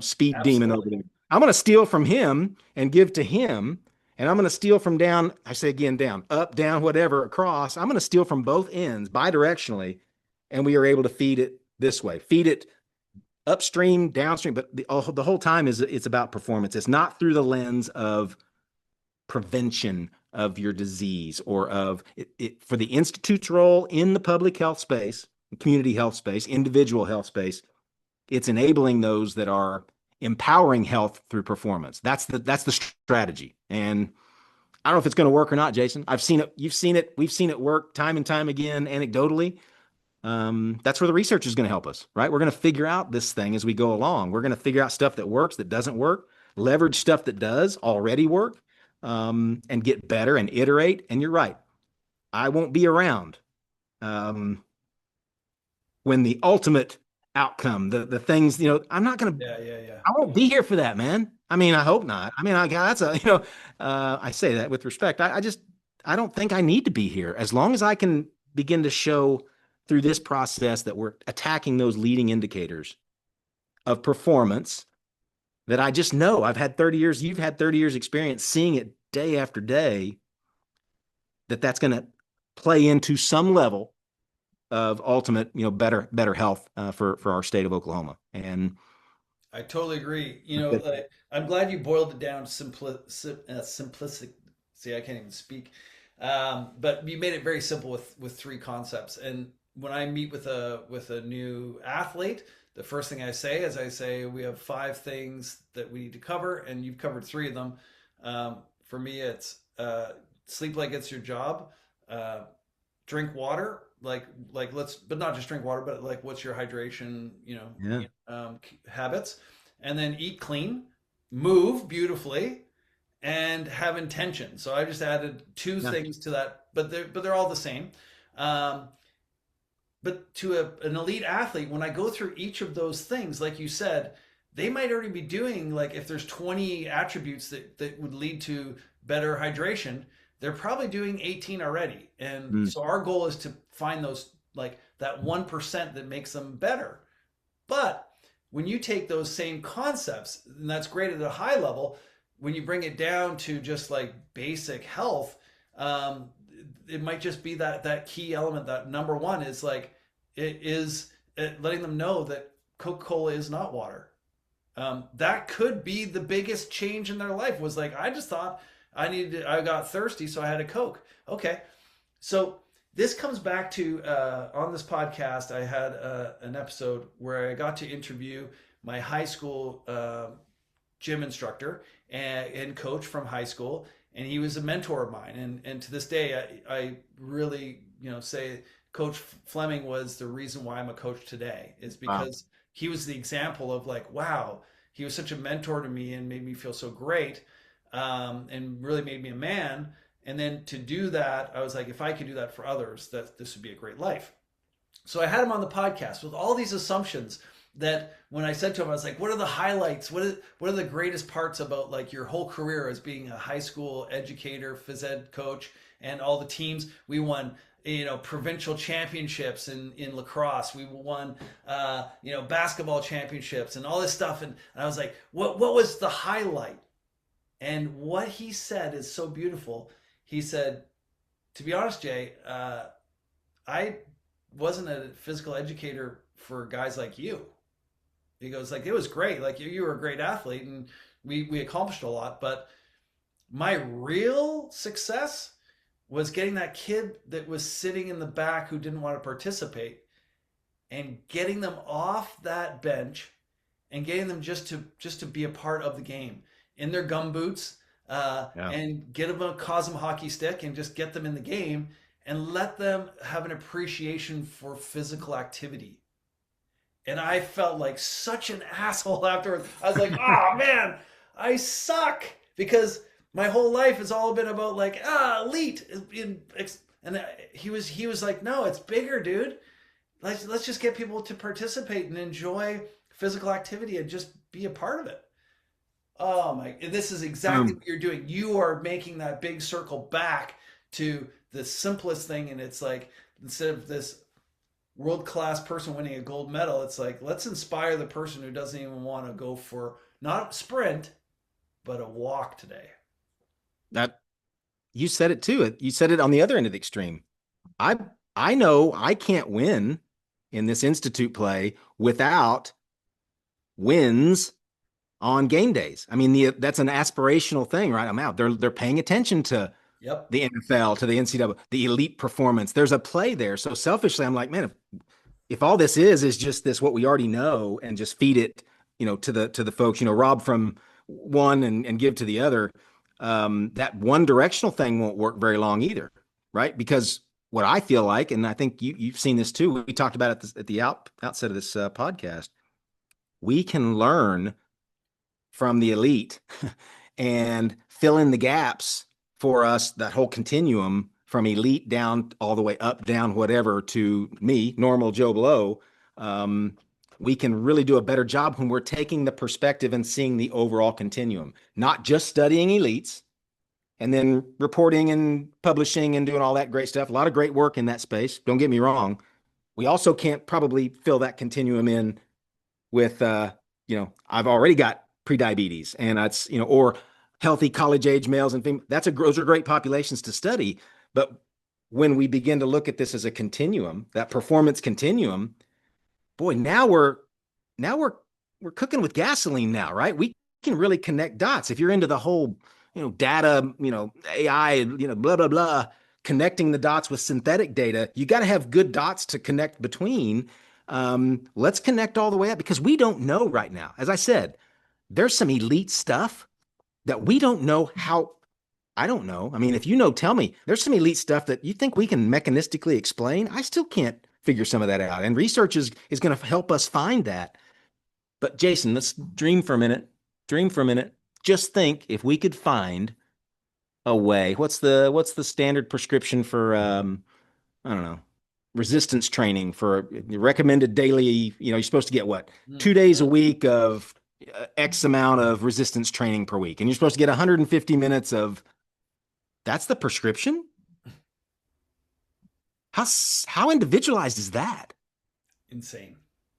speed demon over there. I'm going to steal from him and give to him. And I'm going to steal from down, I say again, down, up, down, whatever, across. I'm going to steal from both ends bidirectionally. And we are able to feed it this way, feed it upstream, downstream. But the whole time it's about performance. It's not through the lens of prevention of your disease or of it for the Institute's role in the public health space, community health space, individual health space. It's enabling those that are empowering health through performance. That's the strategy. And I don't know if it's going to work or not, Jason. I've seen it. You've seen it. We've seen it work time and time again, anecdotally. That's where the research is going to help us, right? We're going to figure out this thing as we go along. We're going to figure out stuff that works, that doesn't work, leverage stuff that does already work, and get better and iterate. And you're right. I won't be around when the ultimate outcome, the things, I'm not going to, I won't be here for that, man. I mean, I hope not. I mean, that's I say that with respect. I don't think I need to be here as long as I can begin to show through this process that we're attacking those leading indicators of performance that I just know. I've had 30 years, you've had 30 years experience seeing it day after day, that's going to play into some level of ultimate, better health for our state of Oklahoma. And I totally agree. I'm glad you boiled it down simplistic, See, I can't even speak. But you made it very simple with three concepts. And when I meet with a new athlete, the first thing I say is I say we have five things that we need to cover, and you've covered three of them. For me, it's sleep like it's your job, uh, drink water, like let's, but not just drink water, but like what's your hydration, Yeah. habits, and then eat clean, move beautifully, and have intention. So I just added two Yeah. things to that, but they're all the same. Um, but to an elite athlete, when I go through each of those things, like you said, they might already be doing, like if there's 20 attributes that would lead to better hydration, they're probably doing 18 already. And Mm. so our goal is to find those, like that 1% that makes them better. But when you take those same concepts, and that's great at a high level, when you bring it down to just like basic health, um, it might just be that key element. That number one is like it is letting them know that Coca-Cola is not water. That could be the biggest change in their life. Was like I just thought I got thirsty, so I had a Coke. Okay, so this comes back to on this podcast, I had an episode where I got to interview my high school gym instructor and coach from high school, and he was a mentor of mine. And to this day, I really say Coach Fleming was the reason why I'm a coach today. Is Wow. because he was the example of like, wow, he was such a mentor to me and made me feel so great, and really made me a man. And then to do that, I was like, if I could do that for others, that this would be a great life. So I had him on the podcast with all these assumptions that when I said to him, I was like, what are the highlights? What are the greatest parts about like your whole career as being a high school educator, phys ed coach, and all the teams we won, provincial championships in lacrosse. We won, basketball championships and all this stuff. And I was like, what was the highlight? And what he said is so beautiful. He said, to be honest, Jay, I wasn't a physical educator for guys like you. He goes like, it was great. Like you were a great athlete and we accomplished a lot. But my real success was getting that kid that was sitting in the back who didn't want to participate and getting them off that bench and getting them just to be a part of the game in their gum boots, Yeah. and get them a Cosm hockey stick and just get them in the game and let them have an appreciation for physical activity. And I felt like such an asshole afterwards. I was like, oh man, I suck because my whole life has all been about like elite. And he was like, no, it's bigger, dude. Let's just get people to participate and enjoy physical activity and just be a part of it. Oh my, this is exactly Um, what you're doing. You are making that big circle back to the simplest thing. And it's like, instead of this world class person winning a gold medal, it's like, let's inspire the person who doesn't even want to go for not a sprint, but a walk today. that you said it too. You said it on the other end of the extreme. I I know I can't win in this institute play without wins on game days. I mean, that's an aspirational thing, right? I'm out. They're paying attention to Yep. the NFL, to the NCAA, the elite performance. There's a play there. So selfishly, I'm like, man, if all this is just this what we already know and just feed it, to the folks, rob from one and give to the other, that one directional thing won't work very long either, right? Because what I feel like, and I think you've seen this too, we talked about it at the outset of this podcast, we can learn from the elite and fill in the gaps for us, that whole continuum from elite down all the way up, down, whatever, to me, normal Joe Blow. We can really do a better job when we're taking the perspective and seeing the overall continuum, not just studying elites and then reporting and publishing and doing all that great stuff. A lot of great work in that space. Don't get me wrong. We also can't probably fill that continuum in with, I've already got prediabetes and that's, or healthy college age males and females. Those are great populations to study. But when we begin to look at this as a continuum, that performance continuum, boy, now we're cooking with gasoline now, right? We can really connect dots. If you're into the whole, data, AI, blah, blah, blah, connecting the dots with synthetic data. You got to have good dots to connect between. Let's connect all the way up because we don't know right now. As I said, there's some elite stuff that we don't know how. I don't know. I mean, if you know, tell me. There's some elite stuff that you think we can mechanistically explain. I still can't figure some of that out. And research is going to help us find that. But Jason, let's dream for a minute. Dream for a minute. Just think if we could find a way. What's the standard prescription for I don't know, resistance training for recommended daily, you're supposed to get what? 2 days a week of X amount of resistance training per week. And you're supposed to get 150 minutes of that's the prescription? How individualized is that? Insane.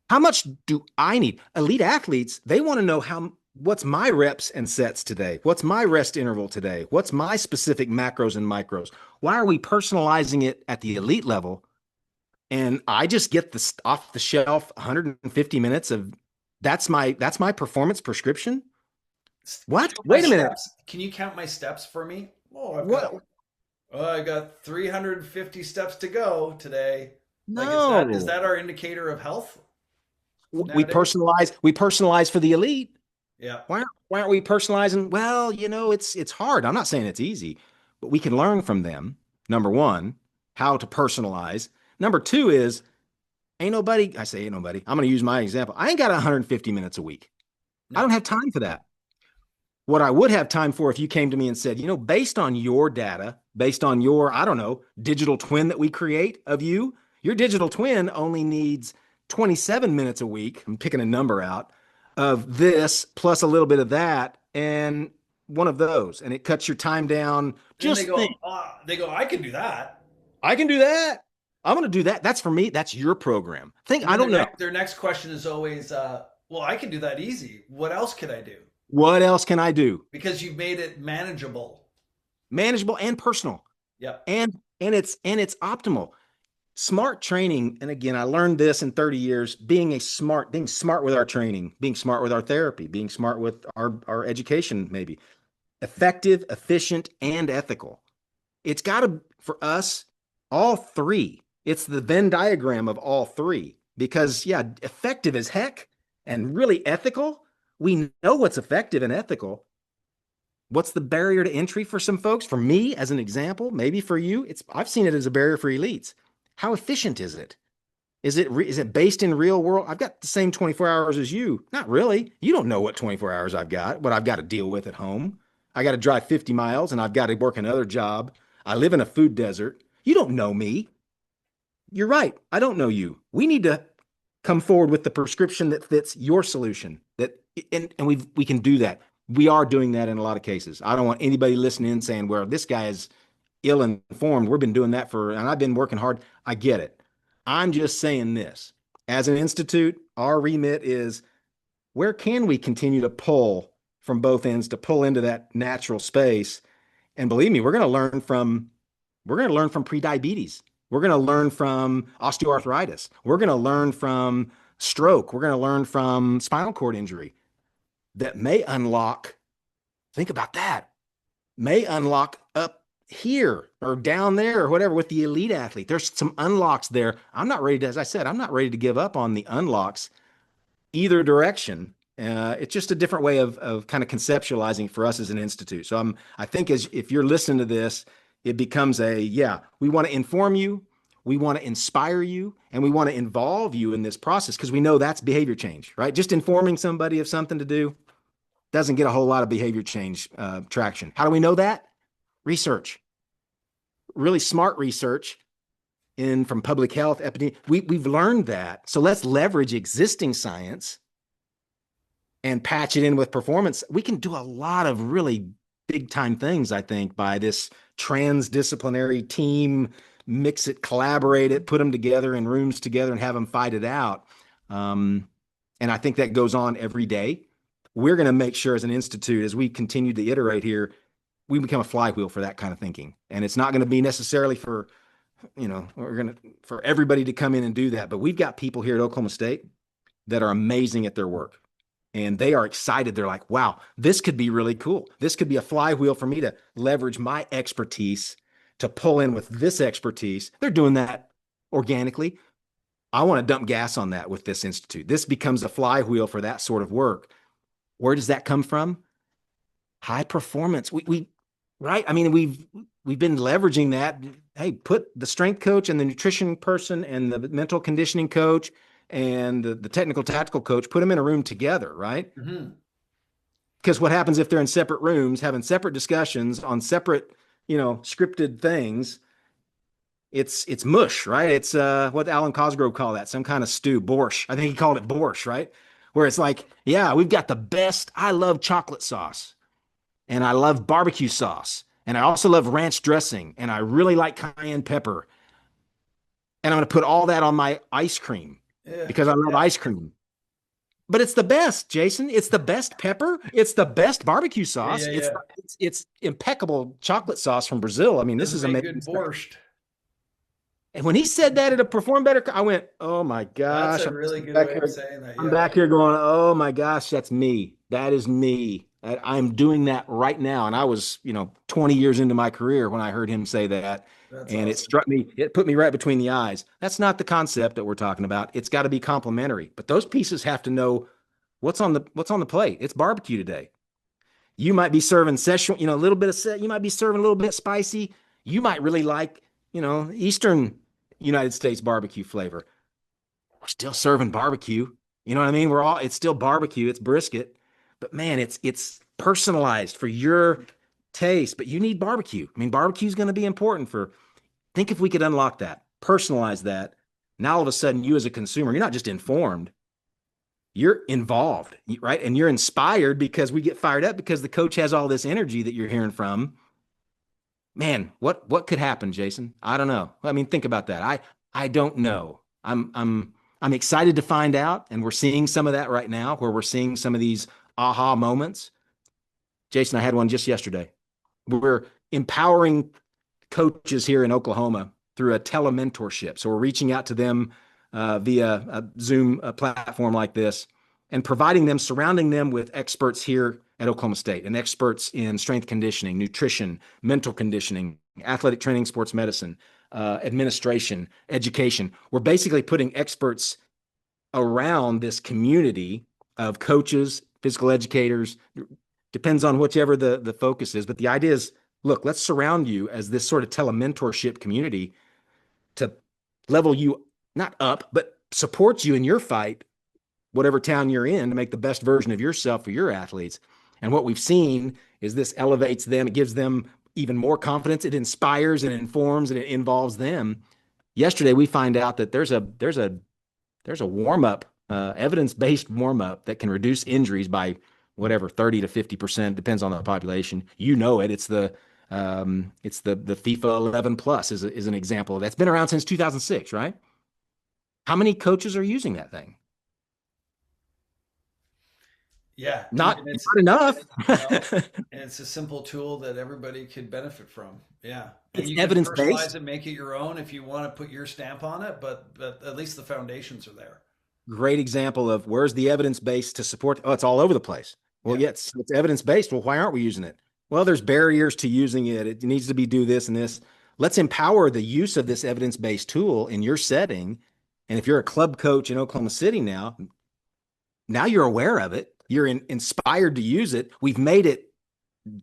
How much do I need? Elite athletes, they want to know what's my reps and sets today? What's my rest interval today? What's my specific macros and micros? Why are we personalizing it at the elite level? And I just get the off the shelf 150 minutes of that's my performance prescription. What? Wait a minute. Can you count my steps for me? I got 350 steps to go today. No. Is that our indicator of health? We personalize for the elite. Yeah. Why aren't we personalizing? Well, it's hard. I'm not saying it's easy, but we can learn from them. Number one, how to personalize. Number two is I say ain't nobody. I'm going to use my example. I ain't got 150 minutes a week. No. I don't have time for that. What I would have time for if you came to me and said, based on your data, based on your, I don't know, digital twin that we create of you, your digital twin only needs 27 minutes a week. I'm picking a number out of this plus a little bit of that and one of those. And it cuts your time down. Just think. They go, I can do that. I can do that. I'm going to do that. That's for me. That's your program. I don't know. Their next question is always, well, I can do that easy. What else could I do? What else can I do? Because you've made it manageable and personal. Yeah. And it's optimal. Smart training. And again, I learned this in 30 years, being smart with our training, being smart with our therapy, being smart with our education, maybe effective, efficient, and ethical. It's got to, for us, all three. It's the Venn diagram of all three because effective as heck and really ethical. We know what's effective and ethical. What's the barrier to entry for some folks? For me, as an example, maybe for you, I've seen it as a barrier for elites. How efficient is it? Is it based in real world? I've got the same 24 hours as you. Not really. You don't know what 24 hours I've got, what I've got to deal with at home. I got to drive 50 miles and I've got to work another job. I live in a food desert. You don't know me. You're right. I don't know you. We need to come forward with the prescription that fits your solution. And we can do that. We are doing that in a lot of cases. I don't want anybody listening in saying, well, this guy is ill-informed. We've been doing that and I've been working hard. I get it. I'm just saying this. As an institute, our remit is where can we continue to pull from both ends to pull into that natural space? And believe me, we're going to learn from prediabetes. We're going to learn from osteoarthritis. We're going to learn from stroke. We're going to learn from spinal cord injury that may unlock, think about that, may unlock up here or down there or whatever with the elite athlete. There's some unlocks there. I'm not ready to, as I said, I'm not ready to give up on the unlocks either direction. It's just a different way of kind of conceptualizing for us as an institute. So I think if you're listening to this, it becomes we want to inform you, we want to inspire you, and we want to involve you in this process because we know that's behavior change, right? Just informing somebody of something to do doesn't get a whole lot of behavior change traction. How do we know that? Research, really smart research from public health, epidemiology. We've learned that. So let's leverage existing science and patch it in with performance. We can do a lot of really big time things, I think, by this transdisciplinary team, mix it, collaborate it, put them together in rooms together and have them fight it out. And I think that goes on every day. We're going to make sure as an institute, as we continue to iterate here, we become a flywheel for that kind of thinking. And it's not going to be necessarily for everybody to come in and do that. But we've got people here at Oklahoma State that are amazing at their work. and they are excited. They're like, wow, this could be really cool. This could be a flywheel for me to leverage my expertise to pull in with this expertise. They're doing that organically. I want to dump gas on that with this institute. This becomes a flywheel for that sort of work. Where does that come from? High performance. Right? I mean, we've been leveraging that. Hey, put the strength coach and the nutrition person and the mental conditioning coach and the technical tactical coach, put them in a room together, right? Mm-hmm. Because what happens if they're in separate rooms, having separate discussions on separate, scripted things? It's mush, right? It's what Alan Cosgrove called that, some kind of stew, borscht. I think he called it borscht, right? Where it's like, yeah, we've got the best. I love chocolate sauce and I love barbecue sauce and I also love ranch dressing and I really like cayenne pepper. And I'm going to put all that on my ice cream because I love ice cream. But it's the best, Jason. It's the best pepper. It's the best barbecue sauce. It's impeccable chocolate sauce from Brazil. I mean, this is amazing. Good borscht. And when he said that it'll perform better, I went, oh my gosh. That's a really good way of saying that. Yeah. I'm back here going, oh my gosh, that's me. That is me. I'm doing that right now. And I was, 20 years into my career when I heard him say that. That's and awesome. It struck me, it put me right between the eyes. That's not the concept that we're talking about. It's got to be complementary. But those pieces have to know what's on the plate. It's barbecue today. You might be serving Szechuan, a little bit of, you might be serving a little bit spicy. You might really like, Eastern United States barbecue flavor. We're still serving barbecue. You know what I mean? It's still barbecue. It's brisket, but man, it's personalized for your taste, but you need barbecue. I mean, barbecue is going to be important think if we could unlock that, personalize that. Now, all of a sudden, you as a consumer, you're not just informed, you're involved, right? And you're inspired because we get fired up because the coach has all this energy that you're hearing from. Man, what could happen, Jason? I don't know. I mean, think about that. I don't know. I'm excited to find out, and we're seeing some of that right now, where we're seeing some of these aha moments. Jason, I had one just yesterday. We're empowering coaches here in Oklahoma through a telementorship. So we're reaching out to them via a Zoom platform like this and providing them, surrounding them with experts here at Oklahoma State and experts in strength conditioning, nutrition, mental conditioning, athletic training, sports medicine, administration, education. We're basically putting experts around this community of coaches, physical educators, depends on whichever the focus is. But the idea is, look, let's surround you as this sort of telementorship community to level you not up, but support you in your fight, whatever town you're in, to make the best version of yourself for your athletes. And what we've seen is this elevates them. It gives them even more confidence. It inspires and informs and it involves them. Yesterday, we find out that there's a warm-up, evidence-based warm-up that can reduce injuries by whatever, 30 to 50%, depends on the population. It's the FIFA 11 plus is an example. That's been around since 2006, right? How many coaches are using that thing? Yeah. Not enough. And it's a simple tool that everybody could benefit from. Yeah. It's you evidence-based. Can personalize it, make it your own if you want to put your stamp on it, but at least the foundations are there. Great example of where's the evidence base to support. Oh, it's all over the place. Well, yeah, it's evidence-based. Well, why aren't we using it? Well, there's barriers to using it. It needs to be do this and this. Let's empower the use of this evidence-based tool in your setting. And if you're a club coach in Oklahoma City now you're aware of it. You're inspired to use it. We've made it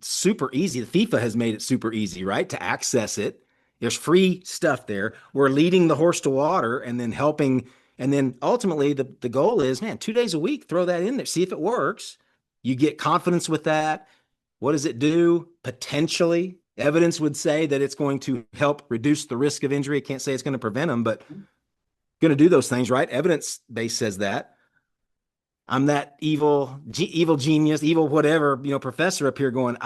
super easy. The FIFA has made it super easy, right? To access it. There's free stuff there. We're leading the horse to water and then helping. And then ultimately the goal is, 2 days a week, throw that in there, see if it works. You get confidence with that. What does it do? Potentially, evidence would say that it's going to help reduce the risk of injury. I can't say it's going to prevent them, but going to do those things, right? Evidence base says that. I'm that evil genius, evil whatever, professor up here going,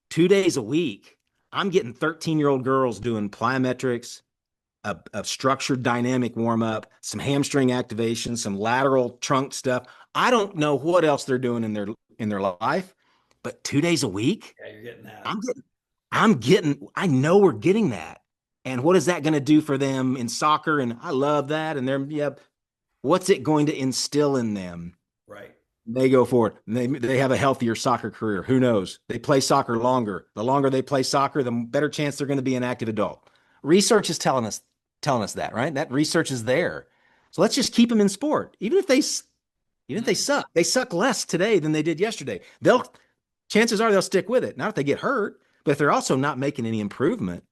2 days a week. I'm getting 13-year-old girls doing plyometrics, a structured dynamic warm-up, some hamstring activation, some lateral trunk stuff. I don't know what else they're doing in their life, but 2 days a week. Yeah, you're getting that. I know we're getting that. And what is that going to do for them in soccer? And I love that. And what's it going to instill in them? Right. They go for it. They have a healthier soccer career. Who knows? They play soccer longer. The longer they play soccer, the better chance they're going to be an active adult. Research is telling us that, right? That research is there. So let's just keep them in sport. Even if they Mm. suck, they suck less today than they did yesterday. They'll Chances are they'll stick with it. Not if they get hurt, but if they're also not making any improvement.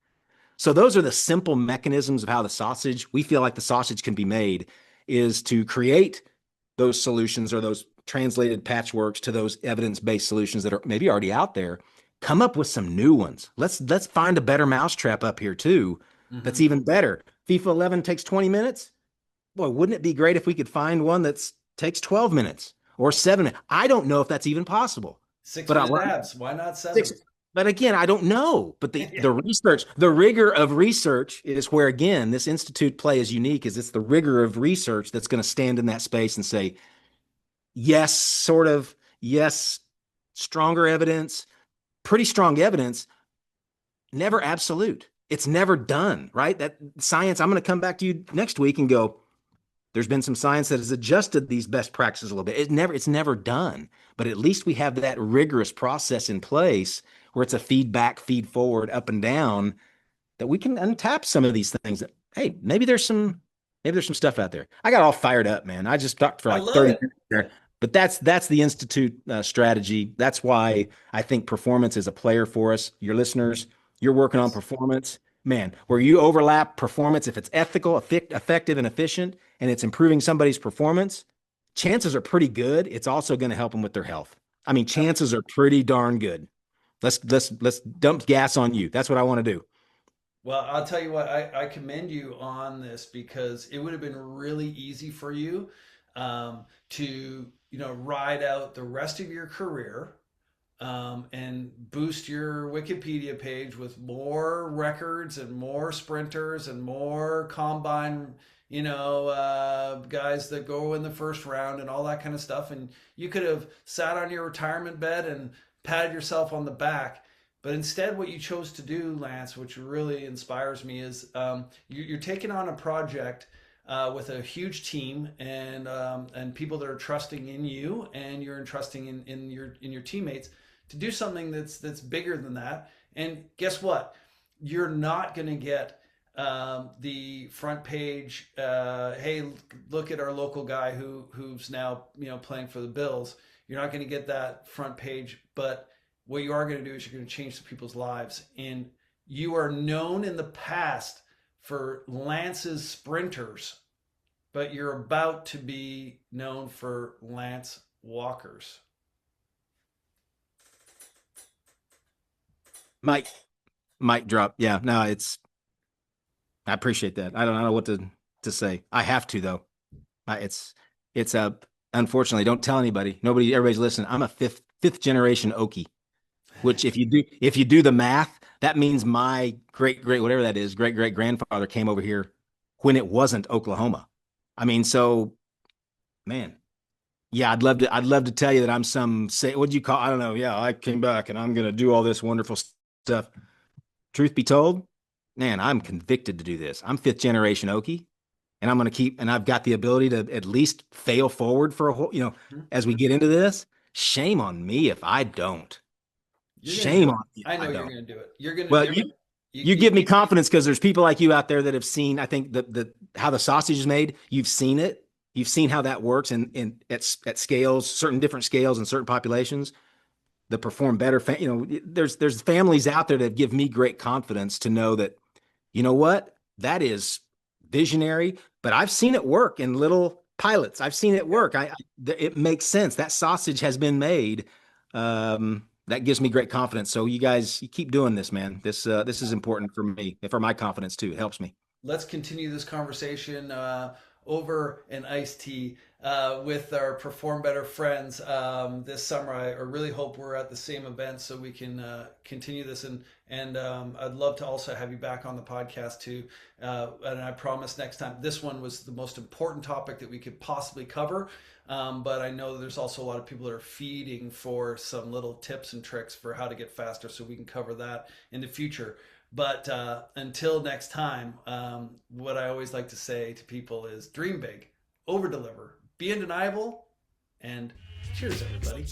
So those are the simple mechanisms of how we feel like the sausage can be made, is to create those solutions or those translated patchworks to those evidence-based solutions that are maybe already out there. Come up with some new ones. Let's find a better mousetrap up here too. That's Hmm. even better. FIFA 11 takes 20 minutes. Boy, wouldn't it be great if we could find one that takes 12 minutes or 7 minutes? I don't know if that's even possible. Six But I minute want abs. Why not six. seven? But again, I don't know. But Yeah. the research, the rigor of research is where, again, this institute play is unique, is it's the rigor of research that's going to stand in that space and say, yes, sort of, yes, stronger evidence, pretty strong evidence, never absolute. It's never done, right? That science, I'm going to come back to you next week and go, there's been some science that has adjusted these best practices a little bit. It's never done, but at least we have that rigorous process in place where it's a feedback, feed forward, up and down, that we can untap some of these things that, hey, maybe there's some stuff out there. I got all fired up, man. I just talked for I like love 30 it. minutes there. But that's the institute strategy. That's why I think performance is a player for us. Your listeners, you're working on Yes. performance, man. Where you overlap performance, if it's ethical, effective, and efficient, and it's improving somebody's performance, chances are pretty good. It's also going to help them with their health. I mean, chances are pretty darn good. Let's dump gas on you. That's what I want to do. Well, I'll tell you what, I commend you on this because it would have been really easy for you to, ride out the rest of your career and boost your Wikipedia page with more records and more sprinters and more combine, guys that go in the first round and all that kind of stuff. And you could have sat on your retirement bed and patted yourself on the back. But instead, what you chose to do, Lance, which really inspires me, is you're taking on a project with a huge team and people that are trusting in you, and you're entrusting in your teammates to do something that's bigger than that. And guess what? You're not going to get the front page. Hey, look at our local guy who's now playing for the Bills. You're not going to get that front page, but what you are going to do is you're going to change some people's lives. And you are known in the past for Lance's sprinters, but you're about to be known for Lance Walkers. Mike, mic drop. Yeah, no, I appreciate that. I don't know what to say. I have to though. It's a Unfortunately, don't tell anybody. Everybody's listening. I'm a fifth generation Okie, which if you do the math, that means my great whatever that is, great grandfather came over here when it wasn't Oklahoma. I mean, so man, yeah, I'd love to tell you that I'm some say what'd you call, I don't know. Yeah, I came back and I'm gonna do all this wonderful stuff. Truth be told, man, I'm convicted to do this. I'm fifth generation Okie, and I'm going to keep, and I've got the ability to at least fail forward for a whole, as we get into this. Shame on me if I don't. You're going to do Shame it. on me if I I know you're don't. going to do it. You're going to Well, do it. You, you you, give me confidence because there's people like you out there that have seen, I think, the how the sausage is made. You've seen it. You've seen how that works at scales, certain different scales and certain populations that perform better. There's families out there that give me great confidence to know that, you know what? That is visionary, but I've seen it work in little pilots. I've seen it work. It makes sense. That sausage has been made. That gives me great confidence. So you guys, you keep doing this, man. This is important for me and for my confidence too. It helps me. let's continue this conversation over an iced tea with our Perform Better friends this summer. I really hope we're at the same event so we can continue this. And I'd love to also have you back on the podcast too. And I promise next time, this one was the most important topic that we could possibly cover. But I know there's also a lot of people that are feeding for some little tips and tricks for how to get faster, so we can cover that in the future. But until next time, what I always like to say to people is dream big, over deliver, be undeniable, and Cheers, everybody.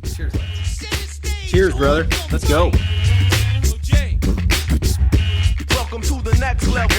Cheers, Lance. Cheers, brother. Let's go. Welcome to the next level.